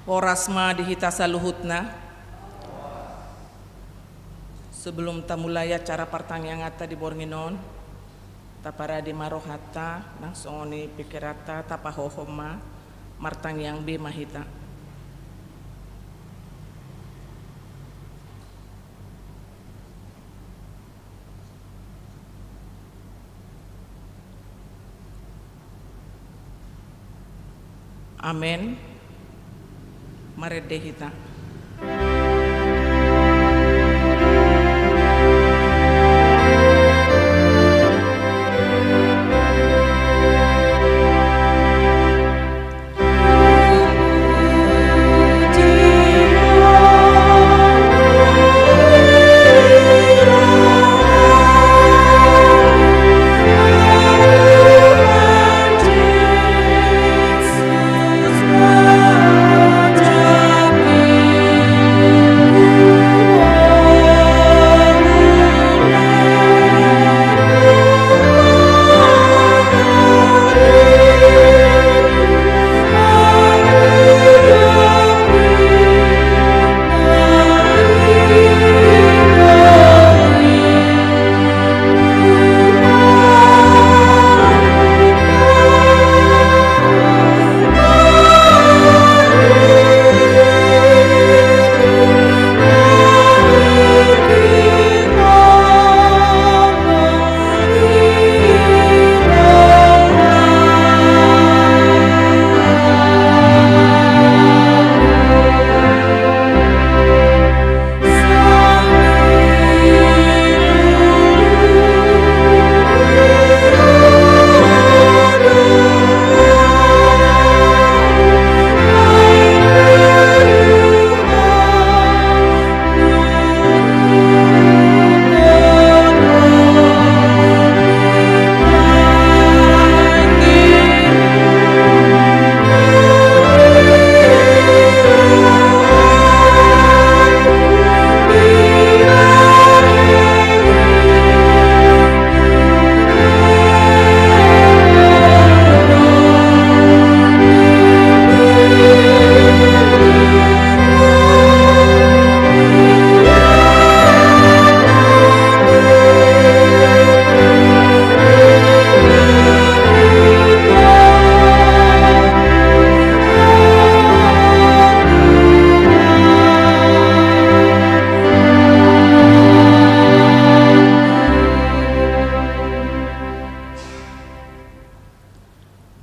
Porasma dihita saluhutna. Sebelum tamulaya cara partang yang ata di bornginon, tapara di marohata, langsung ni pikirata tapahohoma, martang yang bi mahita. Amen. Maredehita.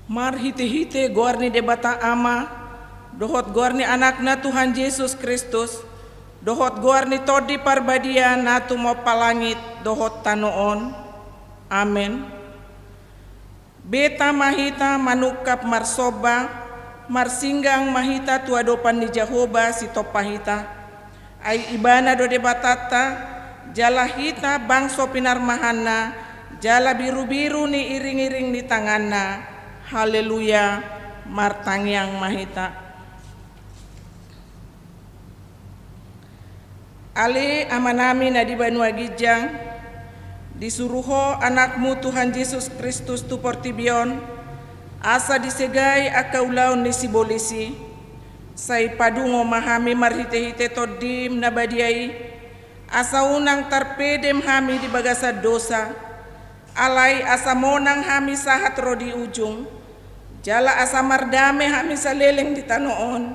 Mar hite-hite gorni debata ama, dohot gorni anakna Tuhan Yesus Kristus, dohot gorni todi parbadia natu mo palangit, dohot tanoon. Amen. Beta mahita manukap marsoba, marsinggang mahita tuadopan ni Jehovah si topahita, ay ibana do debatata, jala hita bangso pinarmahana, jala biru-biru ni iring-iring ni tanganna. Haleluya, martang yang mahita. Ale amanami na di Banua Gijang, disuruho anakmu Tuhan Yesus Kristus tu portibion, asa disegai akaulaon ni sibolisi, say padungo mahami marhite-hite todim na badiai, asa unang tarpedem hami di bagasa dosa, alai asa monang hami sahat rodi ujung, jala asa mardame hami saleleng di tanoon,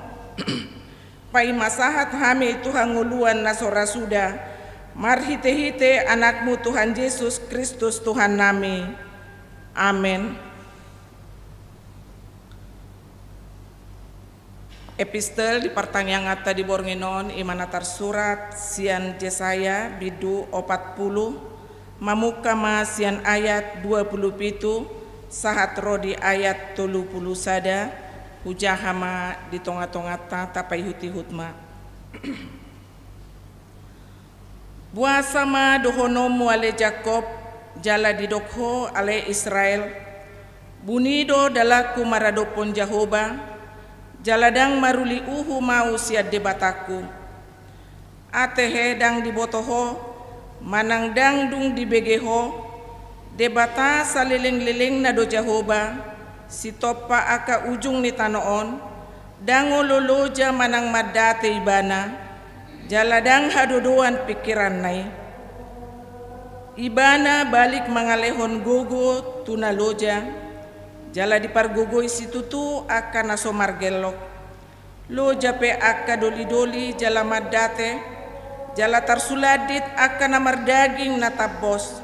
pai masahat hami Tuhan nguluan nasora suda, marhite-hite anakmu Tuhan Yesus Kristus Tuhan nami. Amen. Epistel di partang yang ngata di bornginon imanatar surat sian Yesaya bidu 40 mamuka ma sian ayat 27 sahat rodi ayat 30 sada hujahama di tonga-tongata tapai huti-hutma. Buasama dohonomu ale Jakob jala didokho ale Israel bunido dalaku maradopon Jehovah jaladang maruli uhu mau siad debataku atehe dang dibotoho manang dang dung dibegeho debata saliling-liling na do Jehovah si topa aka ujung ni tanoon dangololoja manang madate ibana, jaladang hadodoan pikiran nai. Ibana balik mangalehon gogo tunaloja, jala dipargogo isi tutu akan naso margelok. Loja pe akka doli-doli jala madate, jala tarsuladit akan namar daging natabos.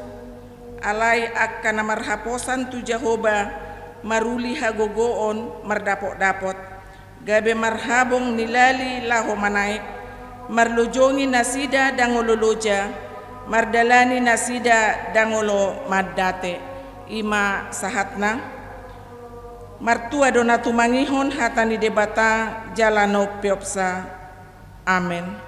Alai akan namar haposan tu Jehoba, maruli hagogoon mardapot-dapot. Gabe marhabong nilali laho manaik, marlojongi nasida dangololoja, mardalani nasida dangolo maddate. Ima sahatna, martua donatu mangihon hatani debata jalano peopsa. Amen.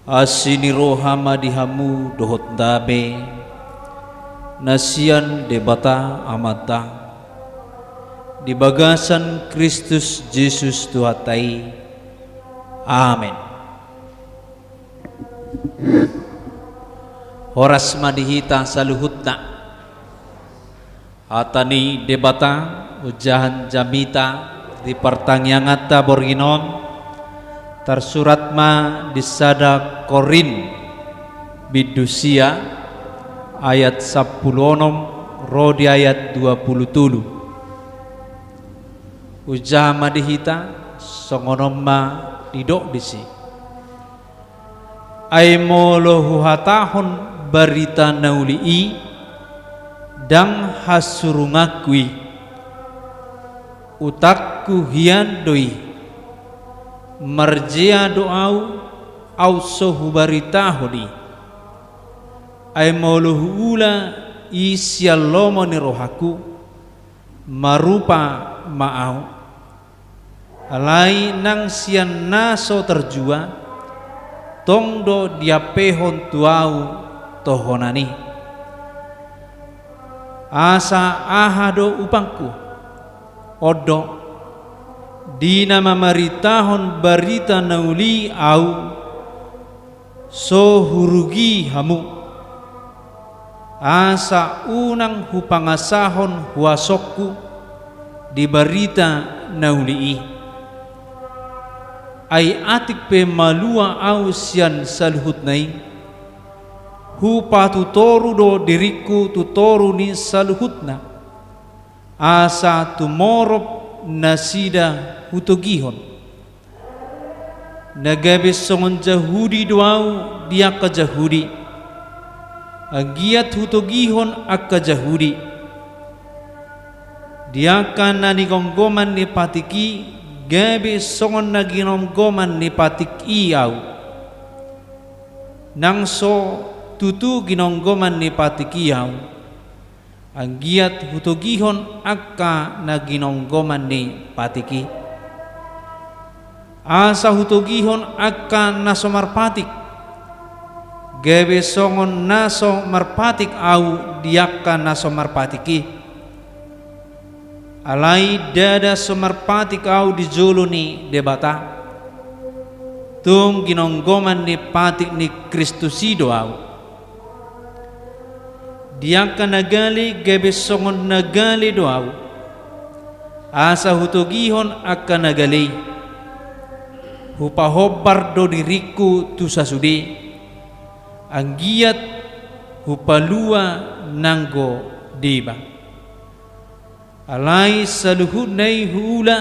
Asini rohama dihamu dohot dabe nasian debata amata di bagasan Kristus Yesus Tuhatai. Amin. Horas madihita saluhutna atani debata ujahan jamita di pertanyangata borginom tersurat ma disada Korin bidusia ayat 10 rodi ayat 27 ujah madihita songonom ma didok disi aimo lohu hatahon barita naulii dang hasurungakui utakku hian doi marjia doau au sohu baritahudi ay mauluhu ula isiallomo ni rohaku marupa maau alai nang sian naso terjua tongdo diapehon tuau tohonani asa ahado upangku odo dina mamaritahon barita nauli au so hurugi hamu asa unang hupangasahon huasokku di barita nauli ay atik pe malua au sian salhut nai hupa tutoru do diriku tutoru ni salhutna asa tumorop nasida hutogihon nagabe songon jahudi doau dia ka jahudi agiat hutogihon akka jahudi dia kana ni gonggoman ni patiki gabe songon naginonggoman ni patik iau nang so tutu ginonggoman ni patik iau Anggiat hutugihon akka naginonggoman ni patiki. Asa hutugihon akka nasomarpatik. Gabe songon naso marpatik au diakka naso marpatiki. Alai dada somarpatik au dijuluni debata. Tung ginonggoman ni patik ni Kristusido au. Diakka nagali gabe songon nagali doau. Asa hutugihon akka nagali. Hupahobar do diriku tu sasudi. Anggiat hupalua nanggo diba. Alai saluhud nai hula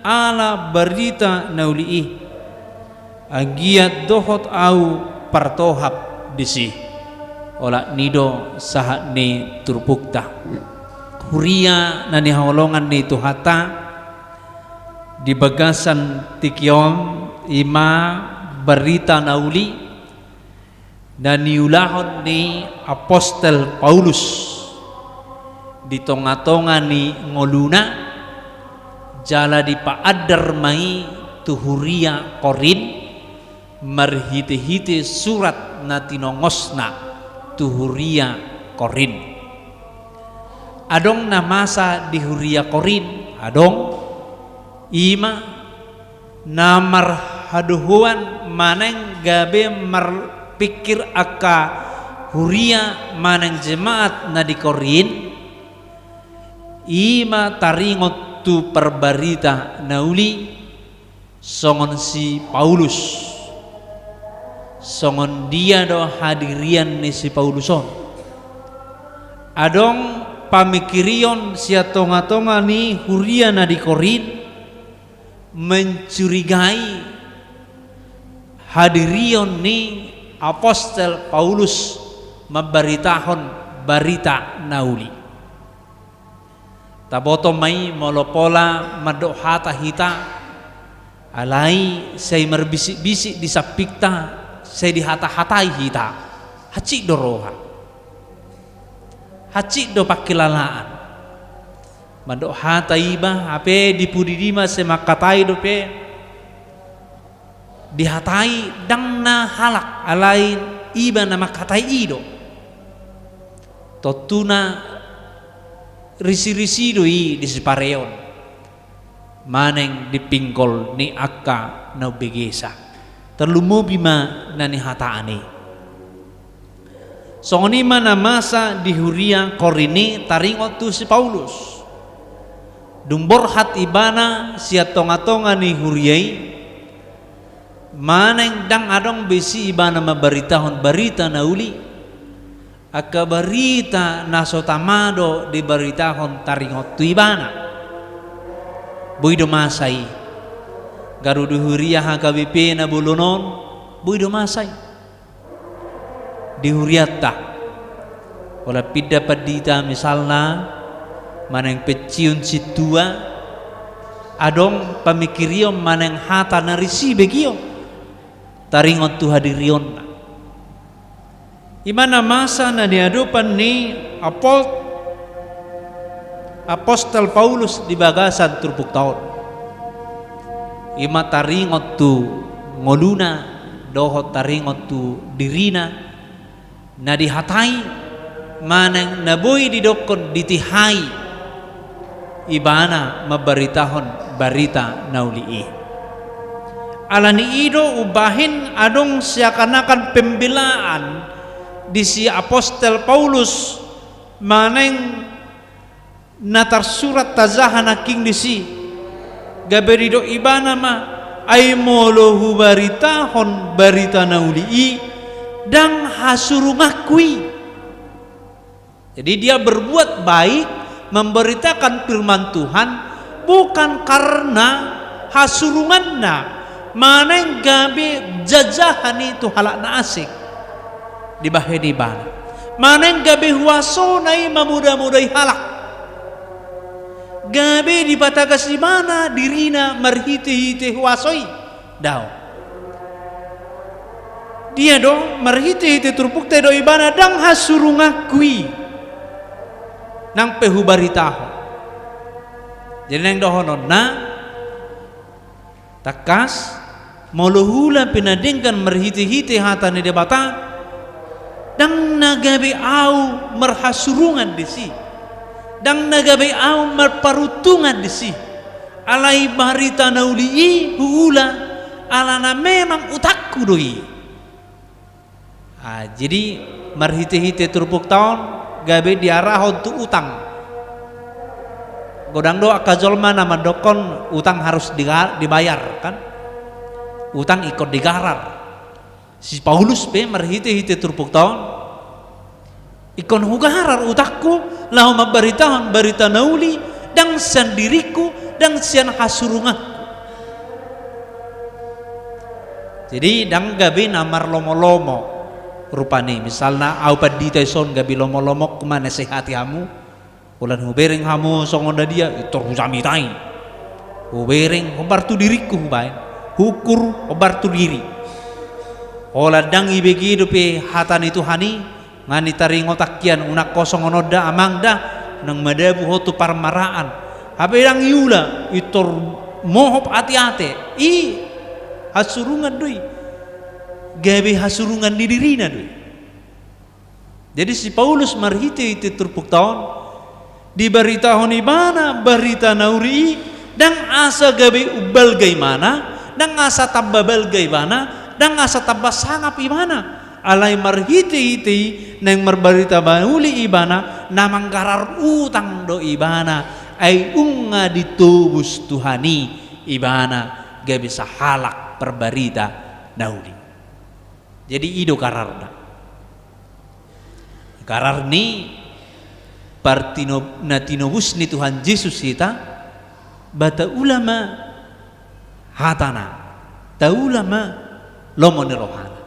ala berita naulii. Anggiat dohot au partohap disi. Ola nido sahat ni turpukta. Huria nani hawlongan ni tuhata. Di bagasan tikiom ima berita nauli. Dan niulahon ni Apostel Paulus di tonga-tonga ni ngoluna jala di paadar mai tuhuria Korin marhite-hite surat na tinongosna tuhuria Korin. Adong na masa di huria Korin, adong ima namar haduhuan maneng gabe pikir akka huria maneng jemaat na di Korin ima taringot tu perbarita nauli songon si Paulus songon dia do hadirian ni si Pauluson adong pamikirion sia tonga-tonga ni huria na di Korin mencurigai hadirion ni Apostel Paulus memberitahon barita nauli. Taboto mai molopola madohata hita alai say merbisik-bisik di sapikta say dihata-hatai hita hacik doroha hacik do pakilalaan madohata iba ape dipudidima semakatai do pe dihatai dang na halak alain iba nama katai ido totuna risi-risi doi di sipareon maneng dipingkol ni akka na begesa terlumo bima nani hataane songoni mana masa di huria Korini taringot tu si Paulus dumbor hat ibana sia tonga-tonga ni huriai maneng dang adong besi ibana mabaritahon barita nauli aka barita nasotamado di baritahon taringot tu ibana buido masai garudu huria hakabipe na bulunon buido masai di huriata wala pidda padita misalna maneng peciun situa adong pamikirion maneng hata narisi begio taringot tu hadirion imana masa na diadupan ni Apostel Paulus di bagasan turpuk taon ima taringot tu ngoluna dohot taringot tu dirina na dihatai maneng naboy didokon ditihai ibana mabaritahon barita naulii alani ido ubahin adong seakan-akan pembelaan di si Apostel Paulus maneng natar surat tazahan aking di si gaberido ibana ma ay molohu baritahon barita naulii dang hasurungakui jadi dia berbuat baik memberitakan firman Tuhan bukan karena hasurunganna maneng gabe jajahan itu halak na asik di baheni bana maneng gabe huasonai mamuda-mudai halak gabe di batagas di mana dirina marhite-hite huasoi daw dia do marhite-hite turpuk te do ibana dang hasurungakui nang pehubaritaho. Jadi nang dohonon na takas moluhula pinadingkan merhiti-hiti hatani de bata dang nagabi au merhasurungan disi dang nagabi au merparutungan disi alai barita nauli hula alana memang utakku doi. Jadi merhiti-hiti turpuk tahun gabe diarah untuk utang godang doa kajolma nama dokon utang harus dibayar kan, utang ikut digarar. Si Paulus be merhiti-hiti turpuk tahun ikon hugarar utakku lahu mabaritahan barita nauli dan sendiriku dan sian hasurungahku. Jadi dang gabi namar lomo-lomo rupani misalna au padita son gabi lomo-lomo kumana sehati hamu ulan hubering hamu songonda dia itu hujamitain hubering hobartu diriku hubain hukur hobartu diri ola dang ibegi dope hatan itu hani ngani taringo takian unak kosong onoda amangda nang madabu hotu parmaraan habe dang yula itor mohop ati-ate i hasurungan doi gawe hasurungan di dirina doi. Jadi si Paulus marhiti itu turpuk tahun diberitahon ibana berita nauri dan asa gawe ubal gaimana dan asa tababal gaimana dan asa tabas sangap ibana alai marhiti-hiti neng merbarita bauli ibana namang garar utang do ibana ai unga ditubus Tuhani ibana gak bisa halak perbarita nauli. Jadi ido kararna karar ni partino natinobus ni Tuhan Yesus kita bata ulama hatana ta ulama lomone rohana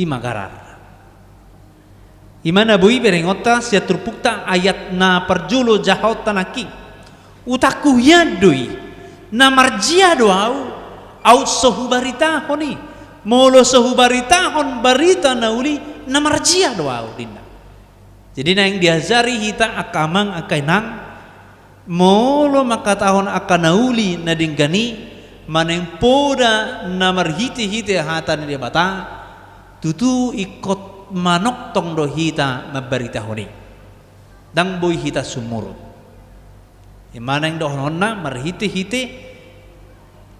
ima garar imana bui berengota sia turpukta ayat na perjulo jahot tanaki utaku yadui na marjia doau au sohubarita honi molo sohubarita hon barita nauli na marjia doau dinda. Jadi nang diazari hita akamang akainang molo makatahon akanauli na dinggani maneng poda namar hiti-hiti hatan dia bata tutu ikut manok tong do hita mabarita honi dang boy hita sumurut maneng do honna marhiti-hiti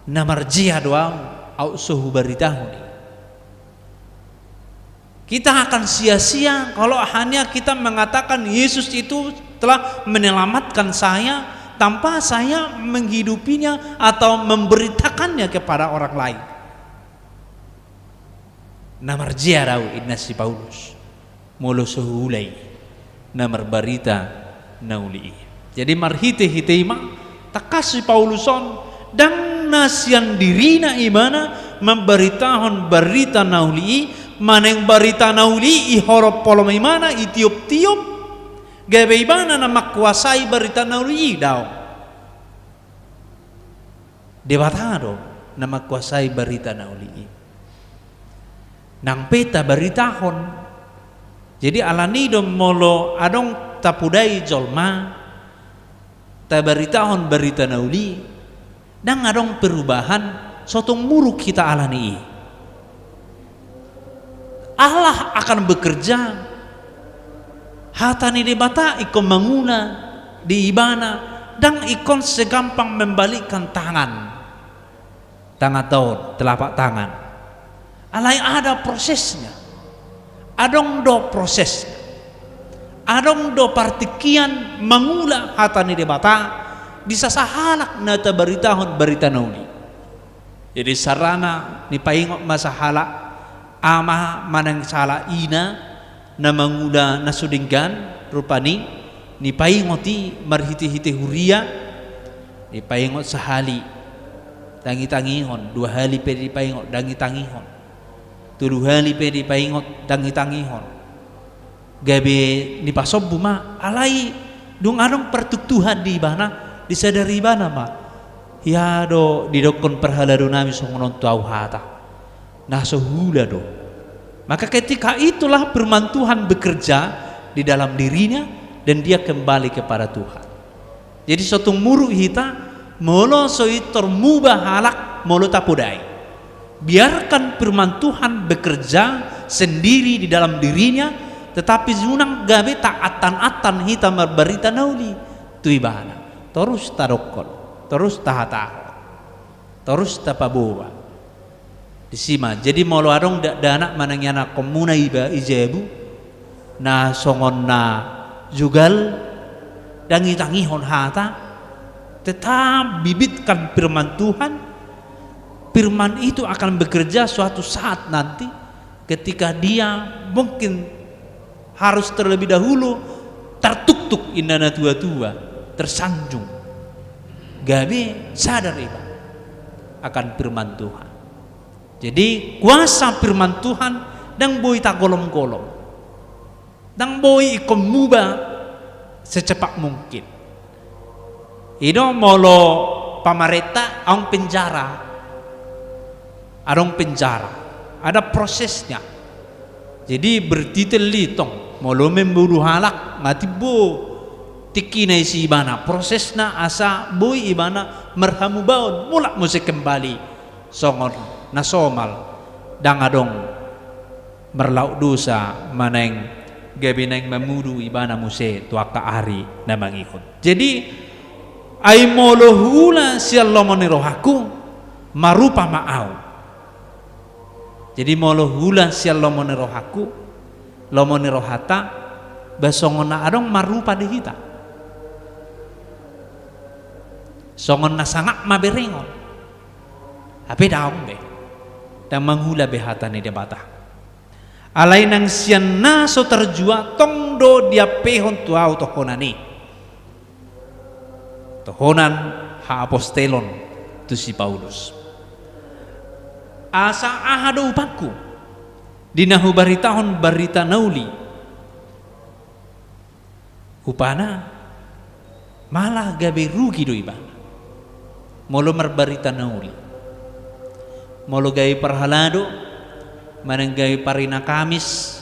namar jia doang au suhu barita honi. Kita akan sia-sia kalau hanya kita mengatakan Yesus itu telah menyelamatkan saya tanpa saya menghidupinya atau memberitakannya kepada orang lain. Namar jiarau inna si Paulus mulu suhulai namar barita nauli. Jadi marhite-hite ima takasi Pauluson dan nasian dirina imana memberitahon barita nauli maneng barita nauli ihorop polom imana itiup-tiup gawe ibana na makuasai barita nauli daw debatado na makuasai barita nauli nang peta baritahon. Jadi alanido molo adong tapudai jolma tabaritahon barita nauli dan adong perubahan sotong muruk kita alani. Allah akan bekerja hatani di bata ikon manguna di ibana dan ikon segampang membalikkan tangan tahun telapak tangan alai ada prosesnya adong do prosesnya adong do partikian mangula hatani di bata bisa sahalak nata baritahon barita nauli. Jadi sarana ni paingok masahala ama manang sala ina na mangula nasudinggan rupani ni paingoti marhiti-hiti huria ni paingot sahali tangi-tangihon dua hali pedi paingot dangi-tangihon tulu hali pedi paingot dangi-tangihon gabe ni pasob buma alai dung adong pertuktuhan di bana disadari bana ma ya do didokon perhala do nami songonon tau hata nah sehula do. Maka ketika itulah firman Tuhan bekerja di dalam dirinya dan dia kembali kepada Tuhan. Jadi suatu muru hita molo soi termubah halak molo tapudai. Biarkan firman Tuhan bekerja sendiri di dalam dirinya, tetapi zunang gabe taatan-atan hita berberita nauli tu ibana. Terus tadokol, terus tahataho, terus tapabuwa. Disima. Jadi molo adong dana manangyana komuna iba ijebu na songon na jugal dangi-dangihon hata, tetap bibitkan firman Tuhan. Firman itu akan bekerja suatu saat nanti ketika dia mungkin harus terlebih dahulu tertuk-tuk indana tua-tua, tersanjung. Gabe sadar iba akan firman Tuhan. Jadi kuasa firman Tuhan dang boy tak golong-golong, dang boy ikon mubah secepat mungkin. Ino molo pamareta ang penjara, adong penjara, ada prosesnya. Jadi bertitel litong molo memburu halak ngatibo tikina isi ibana prosesna asa boy ibana merhamu baon mulak mesti kembali songon nasomal dang adong merlauk dosa maneng gabi neng memudu ibana muse tuaka ari na mangikot. Jadi ay molo hula siya lomonirohaku marupa maaw. Jadi molo hula siya lomonirohaku lomonirohata basongon na adong marupa dihita. Songon na sangak maberengon. Ape daong be dan menghula behata ni debata. Alay nang siyan na so terjua tongdo dia pehon tuau tohonani. Tohonan ha apostelon tu si Paulus. Asa ahado upakku dinahu baritahon barita nauli. Upana malah gabe rugi do ibana. Molo merbarita nauli. Molo gay parhalado, maneng gay parina kamis,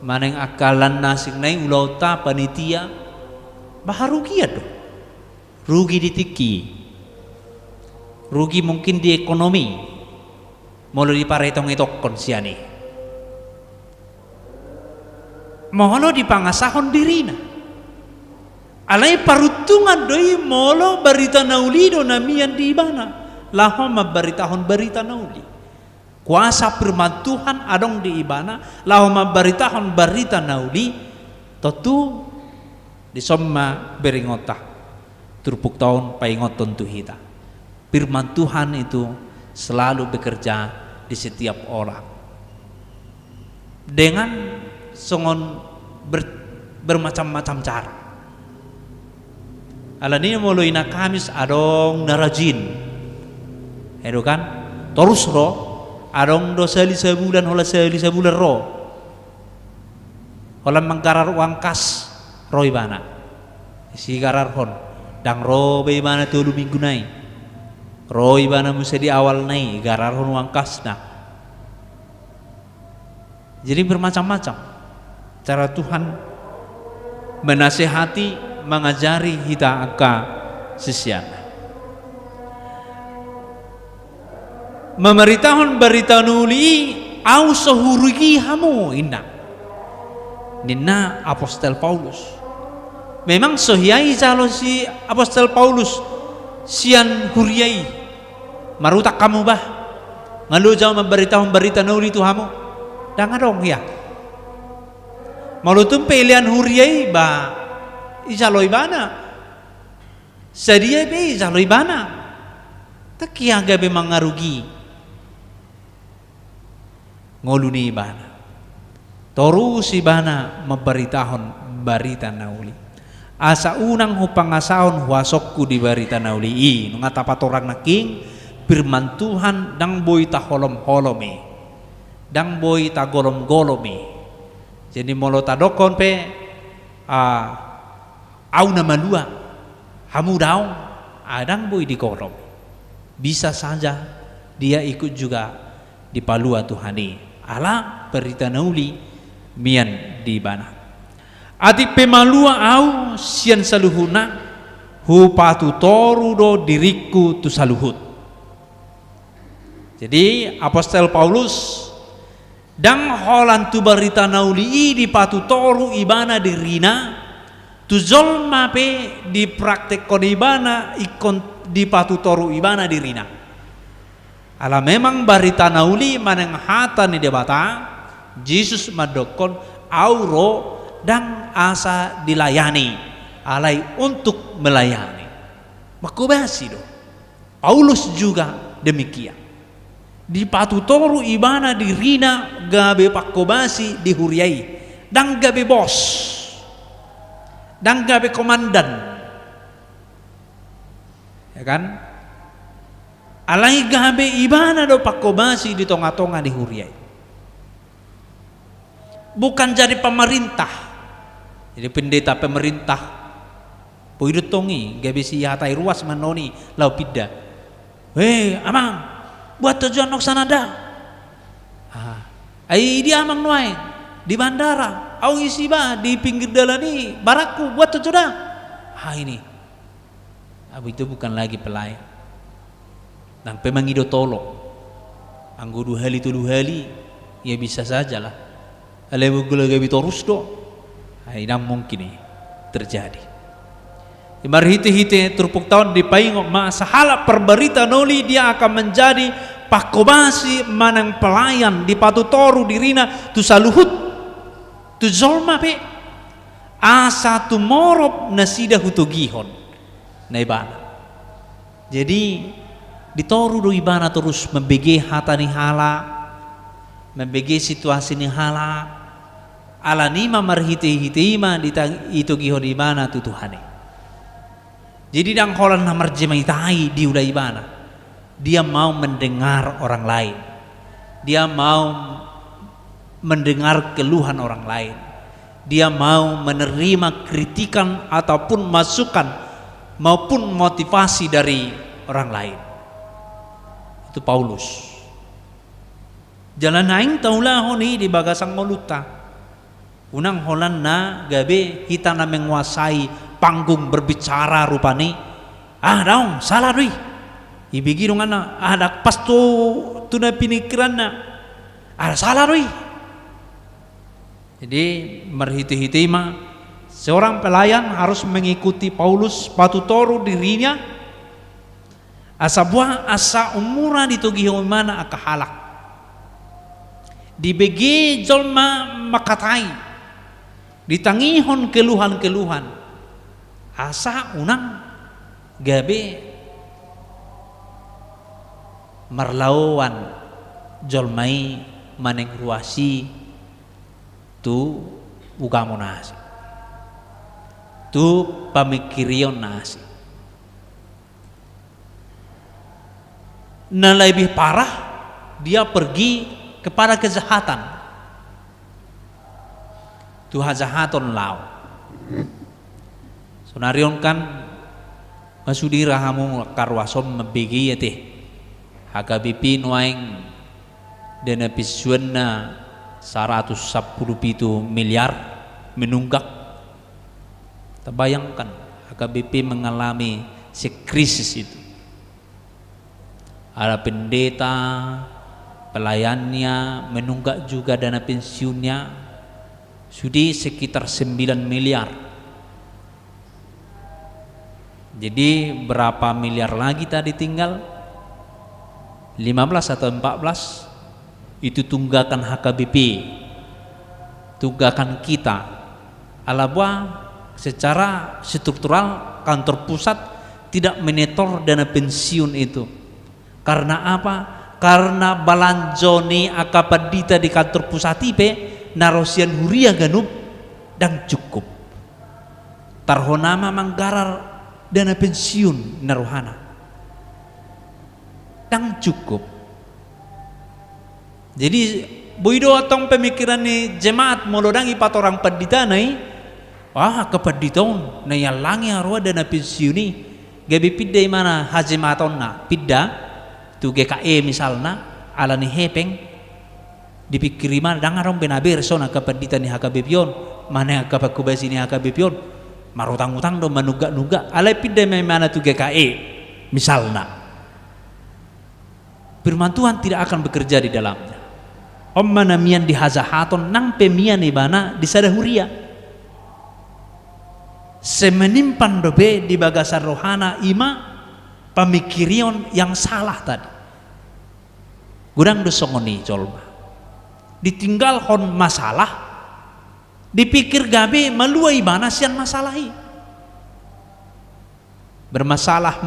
maneng akalan nasing nay ulauta panitia, baharugi ado. Rugi di tiki, rugi mungkin di ekonomi, molo di paretong itokon siani. Molo di pangasahon dirina. Alay parutungan doi molo barita naulido namian di ibana. Lahom mabaritahon barita nauli. Kuasa firman Tuhan adong di ibana. Lahom mabaritahon barita nauli. Totu disomma beringota. Turpuk tahun paingoton tuhita. Firman Tuhan itu selalu bekerja di setiap orang. Dengan songon bermacam-macam cara. Alani molo ina kamis adong narajin. Edo kan terus ro adong do sali sebulan hola sali sebulan ro hola manggarar uang kas ro ibana si garar hon dang ro be ibana tulu minggu nai ro ibana musa di awal nai garar hon uang kas na. Jadi bermacam-macam cara Tuhan menasehati mengajari kita aka sisiana. Memeritahon berita nuli au sohurugi hamu inna nina apostel Paulus. Memang sohiai jalo si apostel Paulus sian huriai marutak kamu bah ngalu jauh memberitahu berita nuli tu hamu dang adong ya malutum pilihan huriai ba ijalo ibana sedia be ijalo ibana takia gabe mangarugi ngoluni ibana terus ibana memberitahon barita nauli asa unang hupangasahon huasokku di barita nauli i ngatapat orang naking firman Tuhan dang boy ta holom-holome dang boy ta golom-golome. Jadi molo ta dokon pe au na malua hamu daung adang boy di golom bisa saja dia ikut juga di palua Tuhani ala berita nauli mian di bana. ati pemalua au sian saluhuna hu patu toru do diriku tu saluhut. Jadi apostol Paulus dang holan tu barita nauli di patu toru ibana dirina tu zolma pe di praktek kon ibana ikon di patu toru ibana dirina. Ala memang barita nauli maneng hata ni debata Jesus madokon auro dan asa dilayani alai untuk melayani. Makubasi do. Paulus juga demikian. Di patu toru ibana dirina gabe pakobasi dihuriai dan gabe bos dan gabe komandan, ya kan? Alai gabe ibana do pakobasi di tonga-tonga dihuriai. Bukan jadi pemerintah, jadi pendeta pemerintah. Poido tongi gabe si hatai ruas manoni lau pidda. Amang, buat tujuan nok sanada. Ai dia amang nuai di bandara, au isi ba di pinggir jalan ni baraku buat tujuan. Ini. Abu itu bukan lagi pelayan. Nang pemangido tolo. Anggo 2 hali 3 hali ya bisa saja lah. Alebu gula gabi torus do. Ini mungkin terjadi. Marhite-hite turpuk tahun dipaingok ma sahala perberita noli dia akan menjadi pakobasi manang pelayan di patu toru dirina tu saluhut tu zolma pe asa tu morob nasida hutugihon naibana. Jadi di toru do ibana terus membege hata ni hala, membege situasi ni hala, ala nima marhite-hite ima itu gihon ibana tu Tuhane. Jadi dang holan namar jemaitai di udah ibana. Dia mau mendengar orang lain. Dia mau mendengar keluhan orang lain. Dia mau menerima kritikan ataupun masukan maupun motivasi dari orang lain. Itu Paulus. Jalan aing taulah honi di bagasang moluta. Unang holan na gabe kita na menguasai panggung berbicara rupani. Daong salah dui. Ibigi dong ana ada pas tu na pinikiran na. Salah dui. Jadi merhiti-hiti mah seorang pelayan harus mengikuti Paulus patutoru dirinya. Asa buah asa umura ditugi mana akahalak. Dibegi jolma makatai. Ditangihon keluhan-keluhan. Asa unang gabe marlawan jolmai maneng ruasi tu ugamo nasi. Tu pamikirion nasi. Nah lebih parah dia pergi kepada kejahatan. Tuha jahaton lau. Sonarion kan masudi rahamu karwason membegi ya teh. Hagabipi nuaing dana pisuanna 117 miliar menunggak. Terbayangkan HKBP mengalami sekrisis itu. Ada pendeta, pelayannya menunggak juga dana pensiunnya sudah sekitar 9 miliar. Jadi berapa miliar lagi tadi tinggal? 15 atau 14 itu tunggakan HKBP, tunggakan kita. Alabua secara struktural kantor pusat tidak menetor dana pensiun itu. Karena apa? Karena balanjoni akapadita di kantor pusat ipe narosian huria ganup dan cukup. Tarhonama manggarar dana pensiun naruhana dan cukup. Jadi boido atong pemikiran ni jemaat molodangi patorang padita nai, kepaditaon na yalangi arwa dana pensiun ni gabi pidda mana hajematon na pidda tu GKE misalna ala ni hepeng dipikiri mana dangarong benaber sona kapandita ni hakabepion mana kapakubasi ni hakabepion marutang-utang do manuga-nuga alai pindah mana tu GKE misalnya firman Tuhan tidak akan bekerja di dalamnya. Mana mian di hazahaton nang pemian ibana di sadahuria semenimpan dobe di bagasan rohana ima pemikirion yang salah tadi gudang dosongoni colma ditinggal hon masalah dipikir gabe meluai ibana sian masalahi bermasalah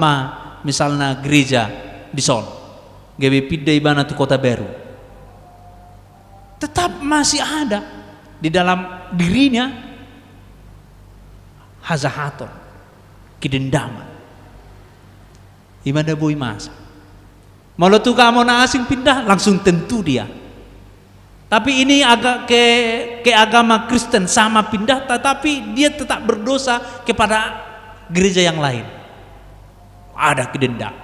misalnya gereja di son gabe pindah ibana tu kota baru tetap masih ada di dalam dirinya hazahaton kedendaman imanda boy masa malah tuh kamu na asing pindah langsung tentu dia tapi ini agak ke agama Kristen sama pindah tetapi dia tetap berdosa kepada gereja yang lain ada kedendam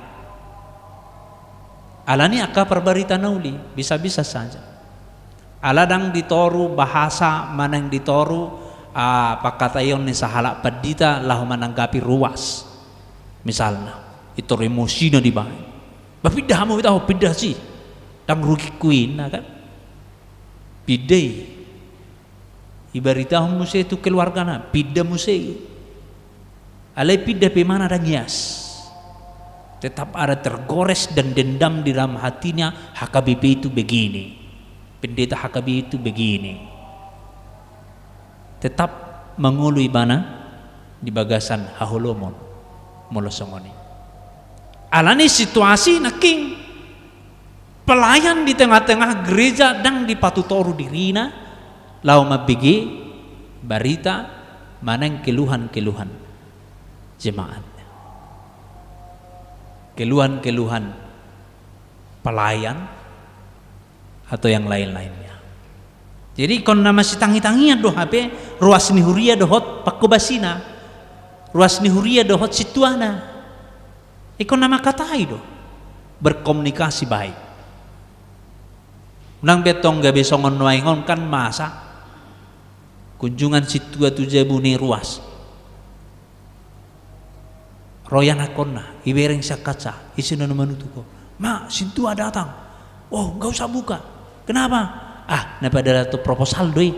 alani aka perbarita nauli bisa-bisa saja aladang ditoru bahasa manang ditoru pakatayon ni sahala padita lahu menanggapi ruas misalnya itu emosi na di bahay bapindah mo itaw pindah sih dang rugi kuin kan pindah ibarita mo siya itu keluarga na pindah mo siya alay pindah pemana dang yas tetap ada tergores dan dendam di dalam hatinya HKBP itu begini pendeta HKB itu begini tetap mengului bana di bagasan hahulomon molosongoni alani situasi naking pelayan di tengah-tengah gereja dan dipatutoru dirina lau mabigi barita manang keluhan-keluhan jemaat keluhan-keluhan pelayan atau yang lain-lainnya. Jadi kon nama si tangi-tangian do HP ruas ni huria do hot pakubasina. Ruas ni huria do hot situana. Ikon nama katai do berkomunikasi baik. Nang betong gabe songon noaingon kan masa kunjungan situa tu jabuni ruas. Royan akonna ibereng sakaca isina manutu ko. Ma situa datang. Oh, enggak usah buka. Kenapa? Napada tu proposal doi.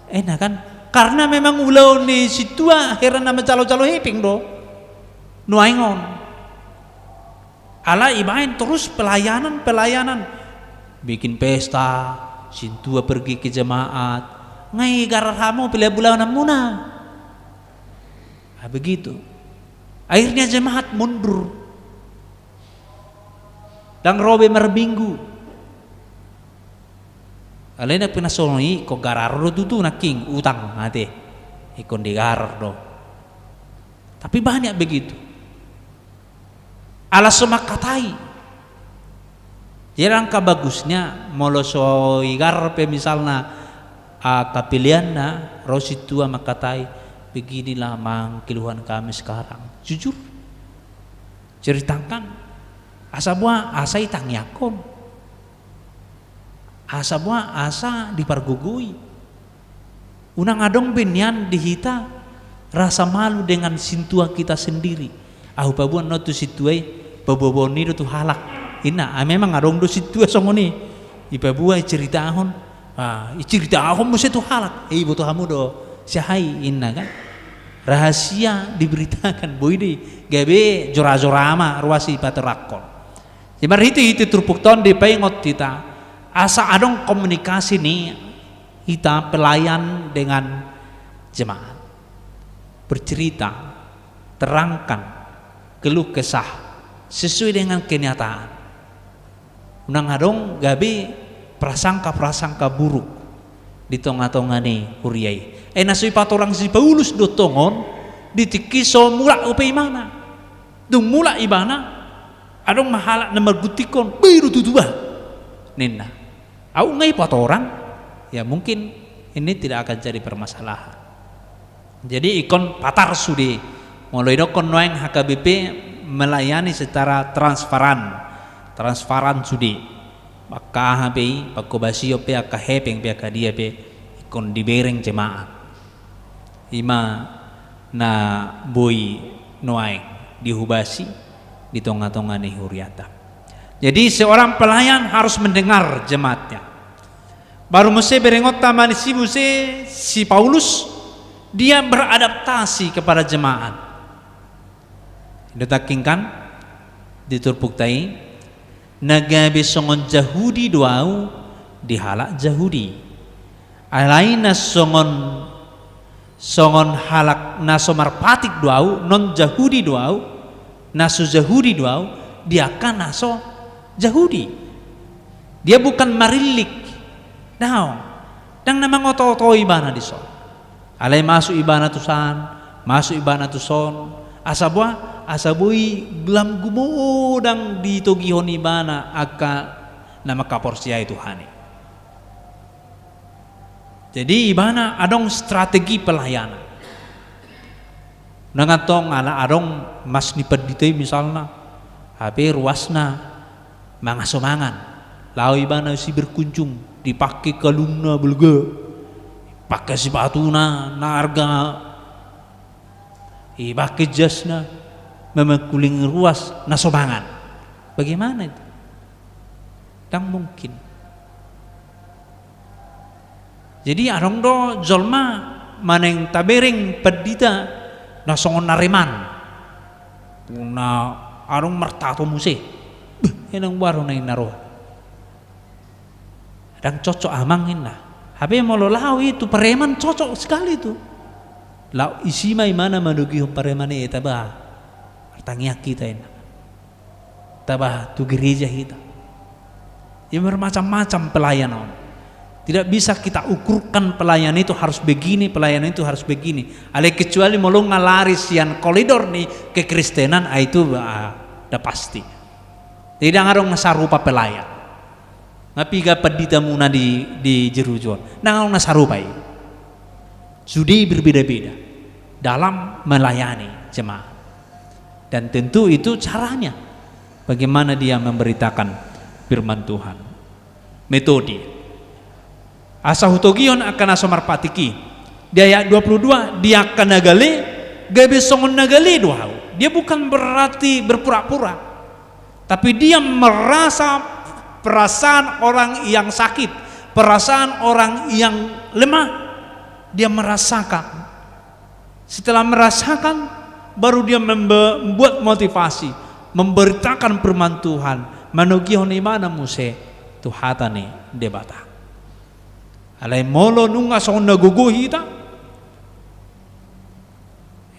Enak kan? Karena memang ulau ni situ akhiran nama calo-calo heping do. Nuaingon. Ala ibain terus pelayanan. Bikin pesta, sintua pergi ke jemaat. Ngai garar hamu pilih bulan muna. Begitu. Akhirnya jemaat mundur. Dan robe merbinggu. Alena pinasoni ko garar do tutu naking utang ate ikon di garar do tapi banyak begitu alas semakatai jarang bagusnya moloso igar pe misalna kapilianna rositua makatai beginilah mang keluhan kami sekarang jujur ceritakan asa buah asa itangyakon asa buah asa dipargugui unang adong benyan dihita rasa malu dengan sintua kita sendiri pabuan no tu situai baboboni do tu halak ina memang adong do situa songoni ipabuai cerita ahon cerita ahon mesti tu halak boto hamu do syahai ina kan rahasia diberitakan boide gabe jora-jora ama ruasi paterakon jemar itu trupuk ton di pengot kita asa adong komunikasi nih kita pelayan dengan jemaat bercerita terangkan keluh kesah sesuai dengan kenyataan unang adong gabe prasangka buruk di tengah-tengah nih huriai nasui patorang si Paulus do tongon ditikiso mula upay mana dung mula ibana adong mahala na margutikon biru tutuba nina au ngai patorang ya mungkin ini tidak akan jadi permasalahan jadi ikon patar sudi mulai dokon noeng HKBP melayani secara transparan sudi Baka hape pagkobasyo pe akahepeng pe akadia pe ikon dibereng jemaat. Ima na boy noaeng dihubasi di tengah-tengah ni huriata. Jadi seorang pelayan harus mendengar jemaatnya. Baru mesti berengot taman si Paulus dia beradaptasi kepada jemaat. Ditakingkan diturpuktai nagabe songon Jahudi doau dihalak Jahudi. Alaina songon halak naso marpatik doau non Jahudi doau naso Jahudi doau dia kan naso Jahudi. Dia bukan marilik. Dang namang oto-oto ibana di son. Alay masuk ibana tusan, masuk ibana tuson. Asabui gelam gumudang di togihon ibana aka nama kaporsia itu hani. Jadi ibana adong strategi pelayanan. Nangatong ala adong mas nipeditay misalna, HP ruasna mangasomangan. Lau ibana si berkunjung dipakai kalungna belga, pakai sepatuna narga, pakai jasna, memakuling ruas nasomangan. Bagaimana itu? Dan mungkin. Jadi arong do jolma maneng tabering pedita nasongon nareman, na arong mertato muse, enang baru nai naroh. Dan cocok amangin lah. Habe mau lau itu preman cocok sekali itu. Lau isi mai mana manugi preman itu tabah. Artangnya kita ini. Tabah tu gereja kita. Ya bermacam-macam pelayanan. Tidak bisa kita ukurkan pelayanan itu harus begini, pelayanan itu harus begini. Ale kecuali mau ngalaris yang koridor nih kekristenan itu udah pasti. Tidak ngarong nasarupa pelayan. Ngapiga pedita muna di jerujuan. Nang nasarupai. Sudah berbeda-beda dalam melayani jemaat. Dan tentu itu caranya. Bagaimana dia memberitakan firman Tuhan. Metode. Asa hutogion akan asomar patiki. Di ayat 22 dia akan nagale gabe songon nagale dohau. Dia bukan berarti berpura-pura. Tapi dia merasa perasaan orang yang sakit, perasaan orang yang lemah, dia merasakan. Setelah merasakan, baru dia membuat motivasi, memberitakan firman Tuhan. Manugihon imana muse tuhatane debata. Alay molo nunga song naguguhi ta.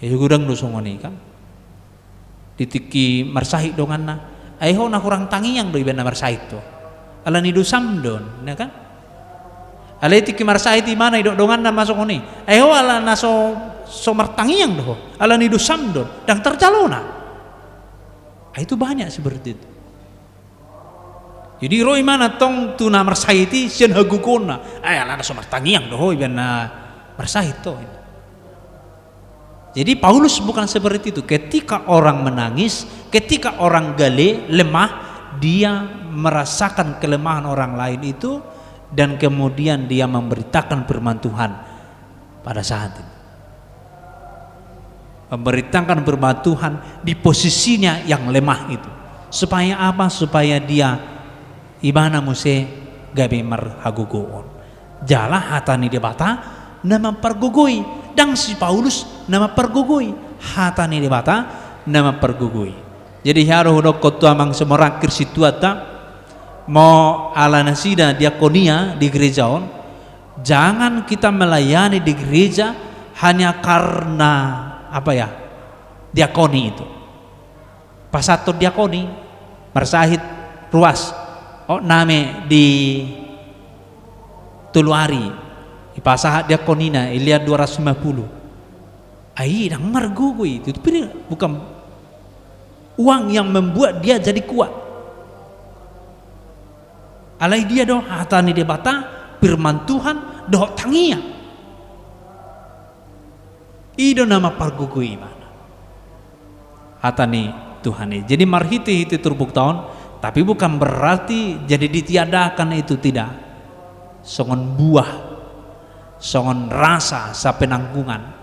Gudang dosongon kan. Ditiki marsahi dongan na. Aiho na kurang tangiyang do iban na marsahit to. Ala ni dosam don, na kan? Ala tiki marsahit di mana idok dongan na masuk oni. Aiho ala na so martangiyang do. Ala ni dosam don, dang tercalona. Itu banyak seperti itu. Jadi roy mana tong tu na marsahiti sian hagukona. Ala na so martangiyang do iban na marsahit to. Jadi Paulus bukan seperti itu. Ketika orang menangis, ketika orang gale, lemah, dia merasakan kelemahan orang lain itu dan kemudian dia memberitakan firman Tuhan pada saat itu. Memberitakan firman Tuhan di posisinya yang lemah itu. Supaya apa? Supaya dia ibana muse gabe marhagugoon. Jala hatani debata nama pergugui. Dan si Paulus nama pergugui hatani debata nama pergugui. Jadi haruh dok kotu amang semorak kirsituata mau ala nasida diakonia di gereja on. Jangan kita melayani di gereja hanya karena apa ya diakoni itu. Pasator diakoni marsahit ruas name di Tuluari. Ipasahat dia konina Ilia 250. Ai dang margugui itu bukan uang yang membuat dia jadi kuat. Alai dia doh hatani debata firman Tuhan doh tangia. Ido nama pargugui mana. Hatani Tuhan. Jadi marhiti turbuk tahun Tapi bukan berarti jadi ditiadakan, itu tidak. Songon buah, songon rasa sa penanggungan.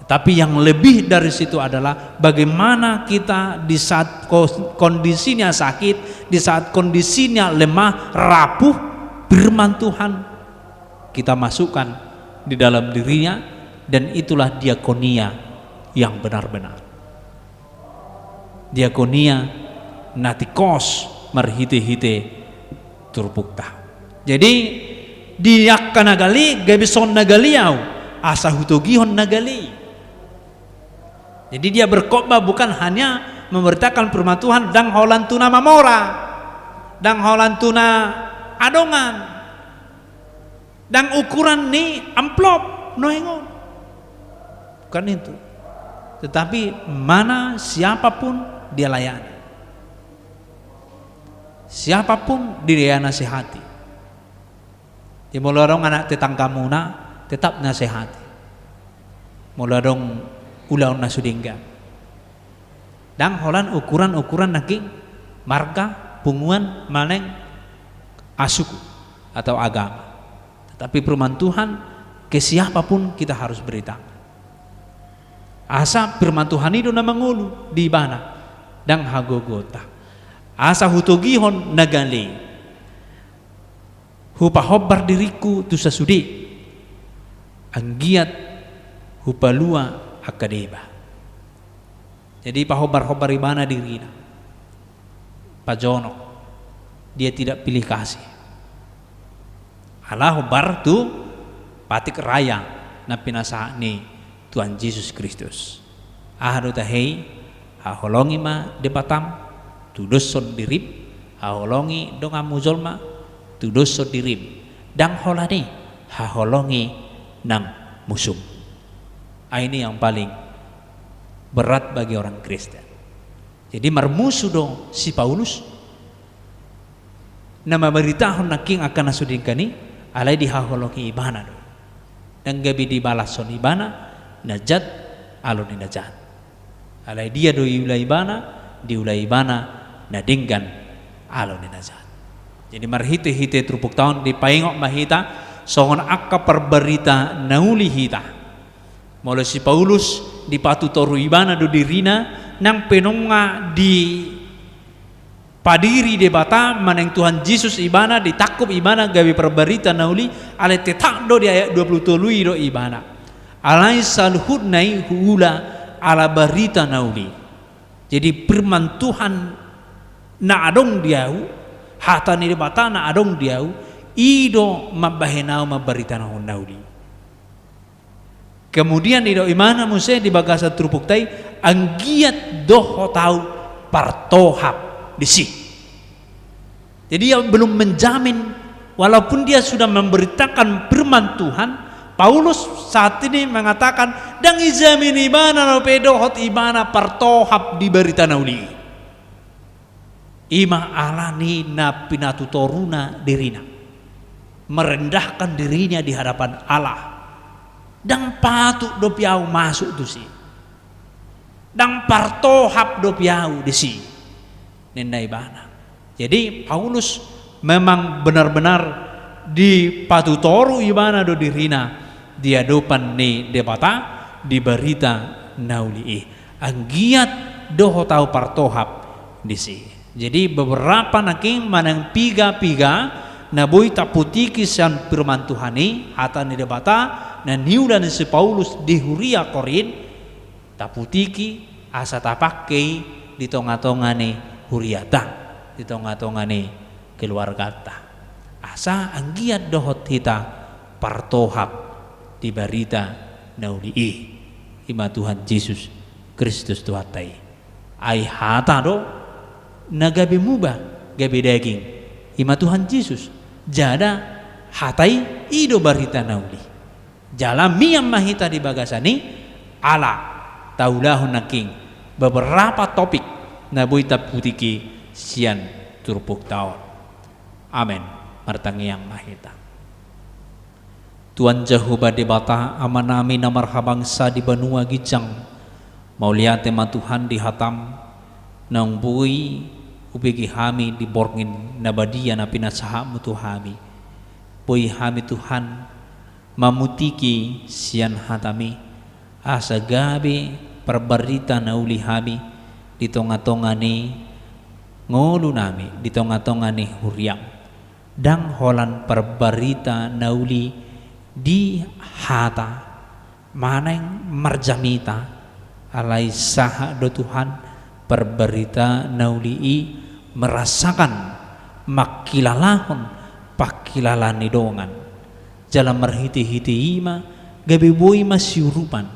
Tapi yang lebih dari situ adalah bagaimana kita di saat kondisinya sakit, di saat kondisinya lemah, rapuh, firman Tuhan kita masukkan di dalam dirinya, dan itulah diakonia yang benar-benar. Diakonia natikos marhite-hite turbukta. Jadi diakkan nagali gabison nagaliau asa hutogihon nagali. Jadi dia berkhotbah bukan hanya memberitakan firman Tuhan dang holan tuna mamora, dang holan tuna adongan, dang ukuran ni amplop noengon, bukan itu. Tetapi mana siapapun dia layani, siapapun dia nasihati. Di mularong anak tetangkamu na tetap nasihati, mularong ulaw na sudingga, dang holan ukuran naging marga punguan maneng asuku atau agama. Tetapi firman Tuhan ke siapapun kita harus beritakan. Asa firman Tuhan itu na mangulu di bana dang hagogota. Asa hutogihon nagali. Hupahobar diriku tu sasudi. Anggiat hupalua akadeba. Jadi pahobar-hobar ibana dirina. Pajono. Dia tidak pilih kasih. Allah hobar tu patik raya na pinasa ni Tuhan Yesus Kristus. Ahadu tahei haholongi ma debatam tudoson dirib, haholongi donga muzolma tudoson dirib, dang holani haholongi nang musum. Ini yang paling berat bagi orang Kristen. Jadi marmusuh dong si Paulus nama beritahon naking akan nasudingkani alai dihaholongi ibana do, dan gabi dibalason ibana najat aloni najat. Alai dia do ulai ibana, diulai ibana nadinggan aloni najat. Jadi marhite-hite trupuk tahun di paingok mahita songon akka perberita nauli hita. Mulai si Paulus di patu toru ibana do dirina nang penonga di padiri debata maneng Tuhan Yesus ibana ditakup ibana gawe perberita nauli ale tetak do di ayat 23 do ibana. Alai salhud nai hula ala barita nauli. Jadi firman Tuhan na adong diau hata ni debata na adong diau ido mabahenau mabarita nauli. Kemudian ido imana muse di bagasa trupuk tai anggiat doho tau partohap disi. Jadi dia belum menjamin, walaupun dia sudah memberitakan firman Tuhan, Paulus saat ini mengatakan dang izamin ibana no pedohot ibana partohap di berita nauli. Ima alani na pinatutoruna dirina, merendahkan dirinya di hadapan Allah. Dang patuk do piau masuk tu si, dang partohap do piau di si, nenda ibana. Jadi Paulus memang benar-benar di patutoru ibana do dirina dia dopan ni debata di berita nauli anggiat doho tau partohap di si. Jadi beberapa naking manang piga-piga na boy taputiki san firman Tuhani hata ni debata na niulan si Paulus di Huria Korin taputiki asa tapake di tonga-tongane Huriata, di tonga-tongane keluargata. Asa anggiat dohot hita partohap di barita nauli ima Tuhan Yesus Kristus Tuhatai. Ai hata do nagabe muba gabe daging ima Tuhan Yesus jada hatai ido barita nauli. Jalan miyam mahita di bagasani ala taulahun naking beberapa topik na boita putiki sian turpuk taon. Amin. Martangi yang mahita. Tuan Jehovah debata amanami na marhabangsa di benua gijang mauliate ma Tuhan di hatam nang bui Upigi hami diborngin nabadia na pinasahamu Tuhami. Boy hami Tuhan mamutiki sian hatami. Asa gabi perbarita na uli hami di tonga-tonga ni ngolu nami di tonga-tonga ni huriam. Dang holan perbarita na uli di hata maneng marjamita alai saha do Tuhan perbarita naulii merasakan makilalahon pakilalani dongan jalan marhiti-hiti ima gabi boy masiurupan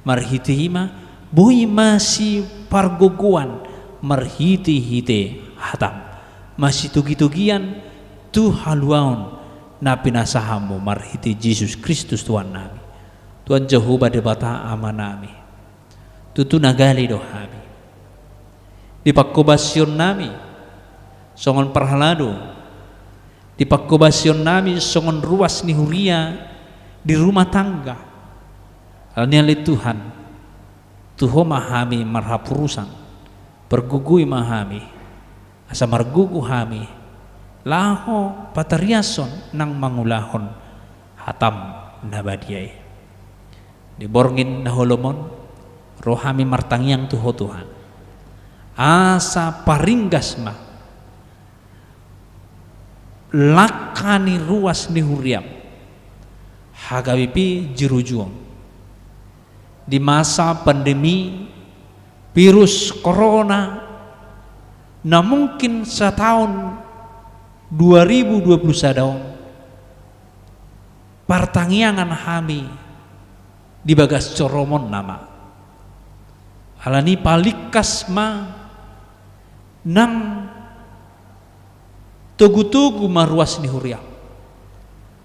marhiti-ima boy masih pargoguan marhiti-hiti hatam masih tugi-tugian tu haluaon na pinasahamu marhiti Yesus Kristus Tuhan nami. Tuhan Jehovah debata amanami tutu nagali dohami di pakkobasion nami songon perhalado di pakkobasion nami songon ruas ni huria di rumah tangga alniali Tuhan tuho mahami marhapurusan pergugui mahami asa margugu hami laho patariason nang mangulahon hatam nabadiay diborngin naholomon rohami martangiang tuho Tuhan asa paringgas ma lakani ruas ni huriam hagawipi jirujuang di masa pandemi virus corona na mungkin setahun 2021 partangiangan hami di bagas coromon nama alani palikas ma nang tugu-tugu maruas ni huriam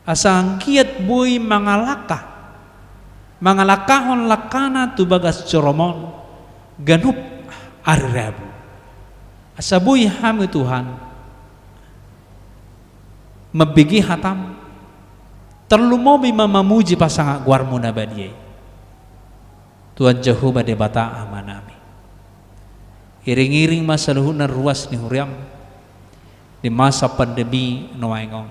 asang kiat boy mangalakahon lakana tu bagas coromon ganup ari rabu asa boy hami Tuhan mabigi hatam terlumobi mamamuji pasang guarmu nabadiyay Tuhan Jehovah debata amanami iring-iring masa luhun na ruas ni huriam di masa pandemi noaingong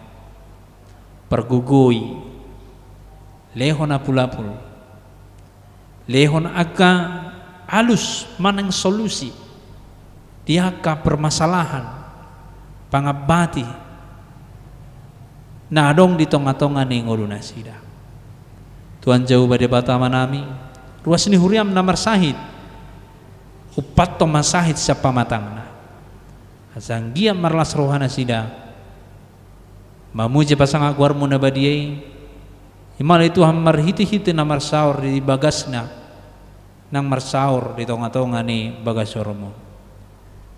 pergugui lehon apul-apul lehon aga alus manang solusi diaka permasalahan pangabati na adong di tonga-tonga ni nguluna sida Tuhan jauh bade batama nami ruas ni huriam na marsahid upat to masahid sa pamatangna asang gia marlas rohana sida mamuja pasang aguar mo na badiyay himal itu ham marhiti-hiti na marsaur di bagasna nang marsaur di tonga-tonga ni bagasoromo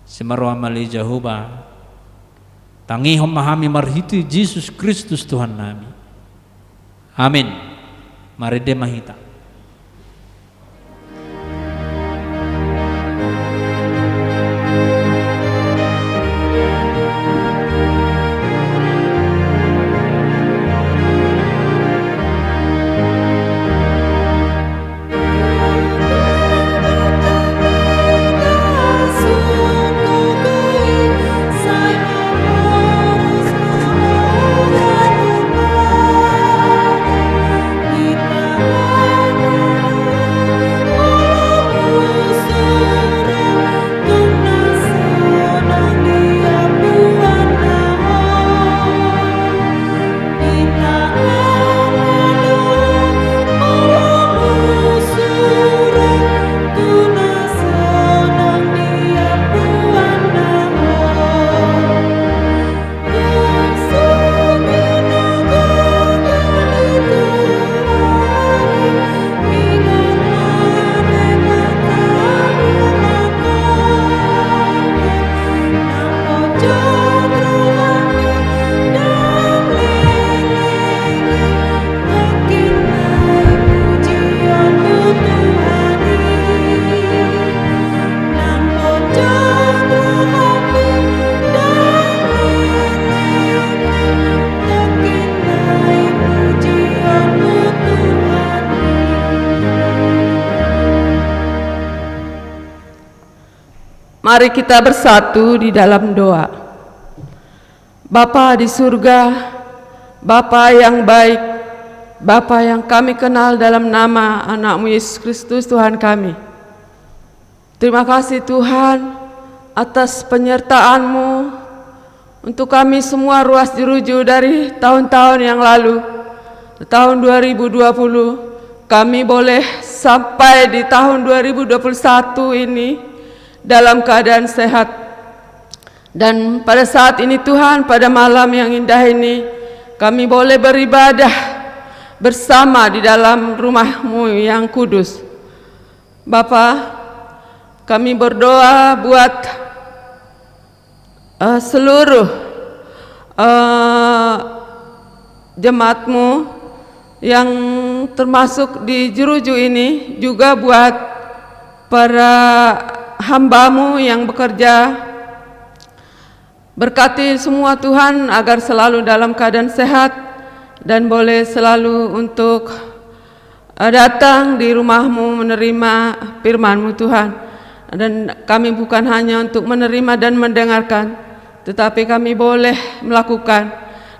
simarwa mali Jehovah tangihom mahami marhiti Yesus Kristus Tuhan nami. Amin. Mari de mahita. Kita Mari kita bersatu di dalam doa. Bapa di surga, Bapa yang baik, Bapa yang kami kenal dalam nama anak-Mu Yesus Kristus Tuhan kami. Terima kasih Tuhan atas penyertaan-Mu untuk kami semua ruas jeruju dari tahun-tahun yang lalu. Tahun 2020 kami boleh sampai di tahun 2021 ini dalam keadaan sehat. Dan pada saat ini Tuhan, pada malam yang indah ini, kami boleh beribadah bersama di dalam rumah-Mu yang kudus. Bapa, kami berdoa buat seluruh jemaat-Mu yang termasuk di jeruju ini, juga buat para hamba-Mu yang bekerja. Berkati semua Tuhan agar selalu dalam keadaan sehat dan boleh selalu untuk datang di rumah-Mu menerima firman-Mu Tuhan. Dan kami bukan hanya untuk menerima dan mendengarkan, tetapi kami boleh melakukan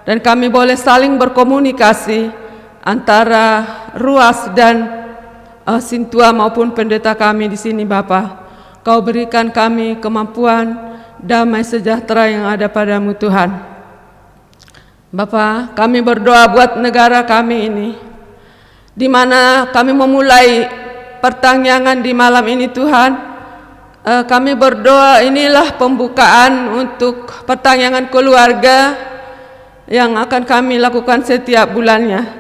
dan kami boleh saling berkomunikasi antara ruas dan Sintua maupun pendeta kami di sini Bapa. Kau berikan kami kemampuan, damai sejahtera yang ada pada-Mu Tuhan. Bapa, kami berdoa buat negara kami ini, di mana kami memulai pertanyaan di malam ini Tuhan. Kami berdoa inilah pembukaan untuk pertanyaan keluarga yang akan kami lakukan setiap bulannya.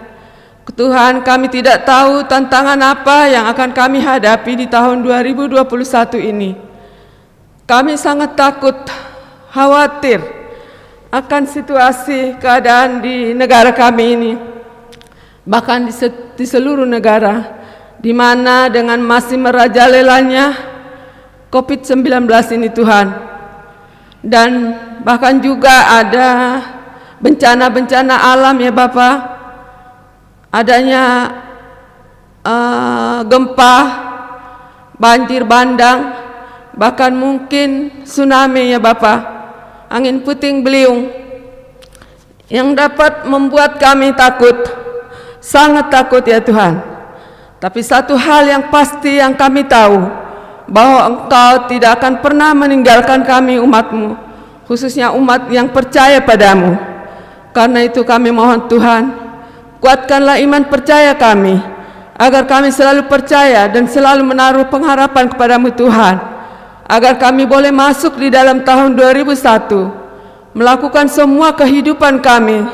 Tuhan, kami tidak tahu tantangan apa yang akan kami hadapi di tahun 2021 ini. Kami sangat takut, khawatir akan situasi keadaan di negara kami ini, bahkan di seluruh negara, di mana dengan masih merajalelanya COVID-19 ini Tuhan. Dan bahkan juga ada bencana-bencana alam ya Bapa, adanya gempa, banjir bandang, bahkan mungkin tsunami ya Bapa, angin puting beliung yang dapat membuat kami takut, sangat takut ya Tuhan. Tapi satu hal yang pasti yang kami tahu, bahwa Engkau tidak akan pernah meninggalkan kami umat-Mu, khususnya umat yang percaya pada-Mu. Karena itu kami mohon Tuhan, kuatkanlah iman percaya kami, agar kami selalu percaya dan selalu menaruh pengharapan kepada-Mu Tuhan, agar kami boleh masuk di dalam tahun 2001, melakukan semua kehidupan kami,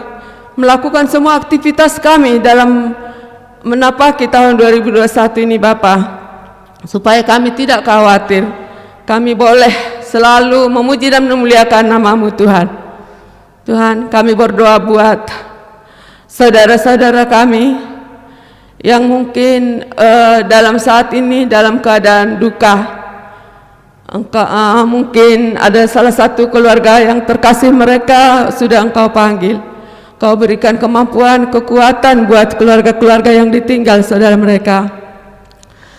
melakukan semua aktivitas kami dalam menapaki tahun 2021 ini Bapa, supaya kami tidak khawatir, kami boleh selalu memuji dan memuliakan nama-Mu Tuhan. Tuhan, kami berdoa buat saudara-saudara kami yang mungkin dalam saat ini dalam keadaan duka. Mungkin ada salah satu keluarga yang terkasih mereka sudah Engkau panggil. Kau berikan kemampuan, kekuatan buat keluarga-keluarga yang ditinggal saudara mereka,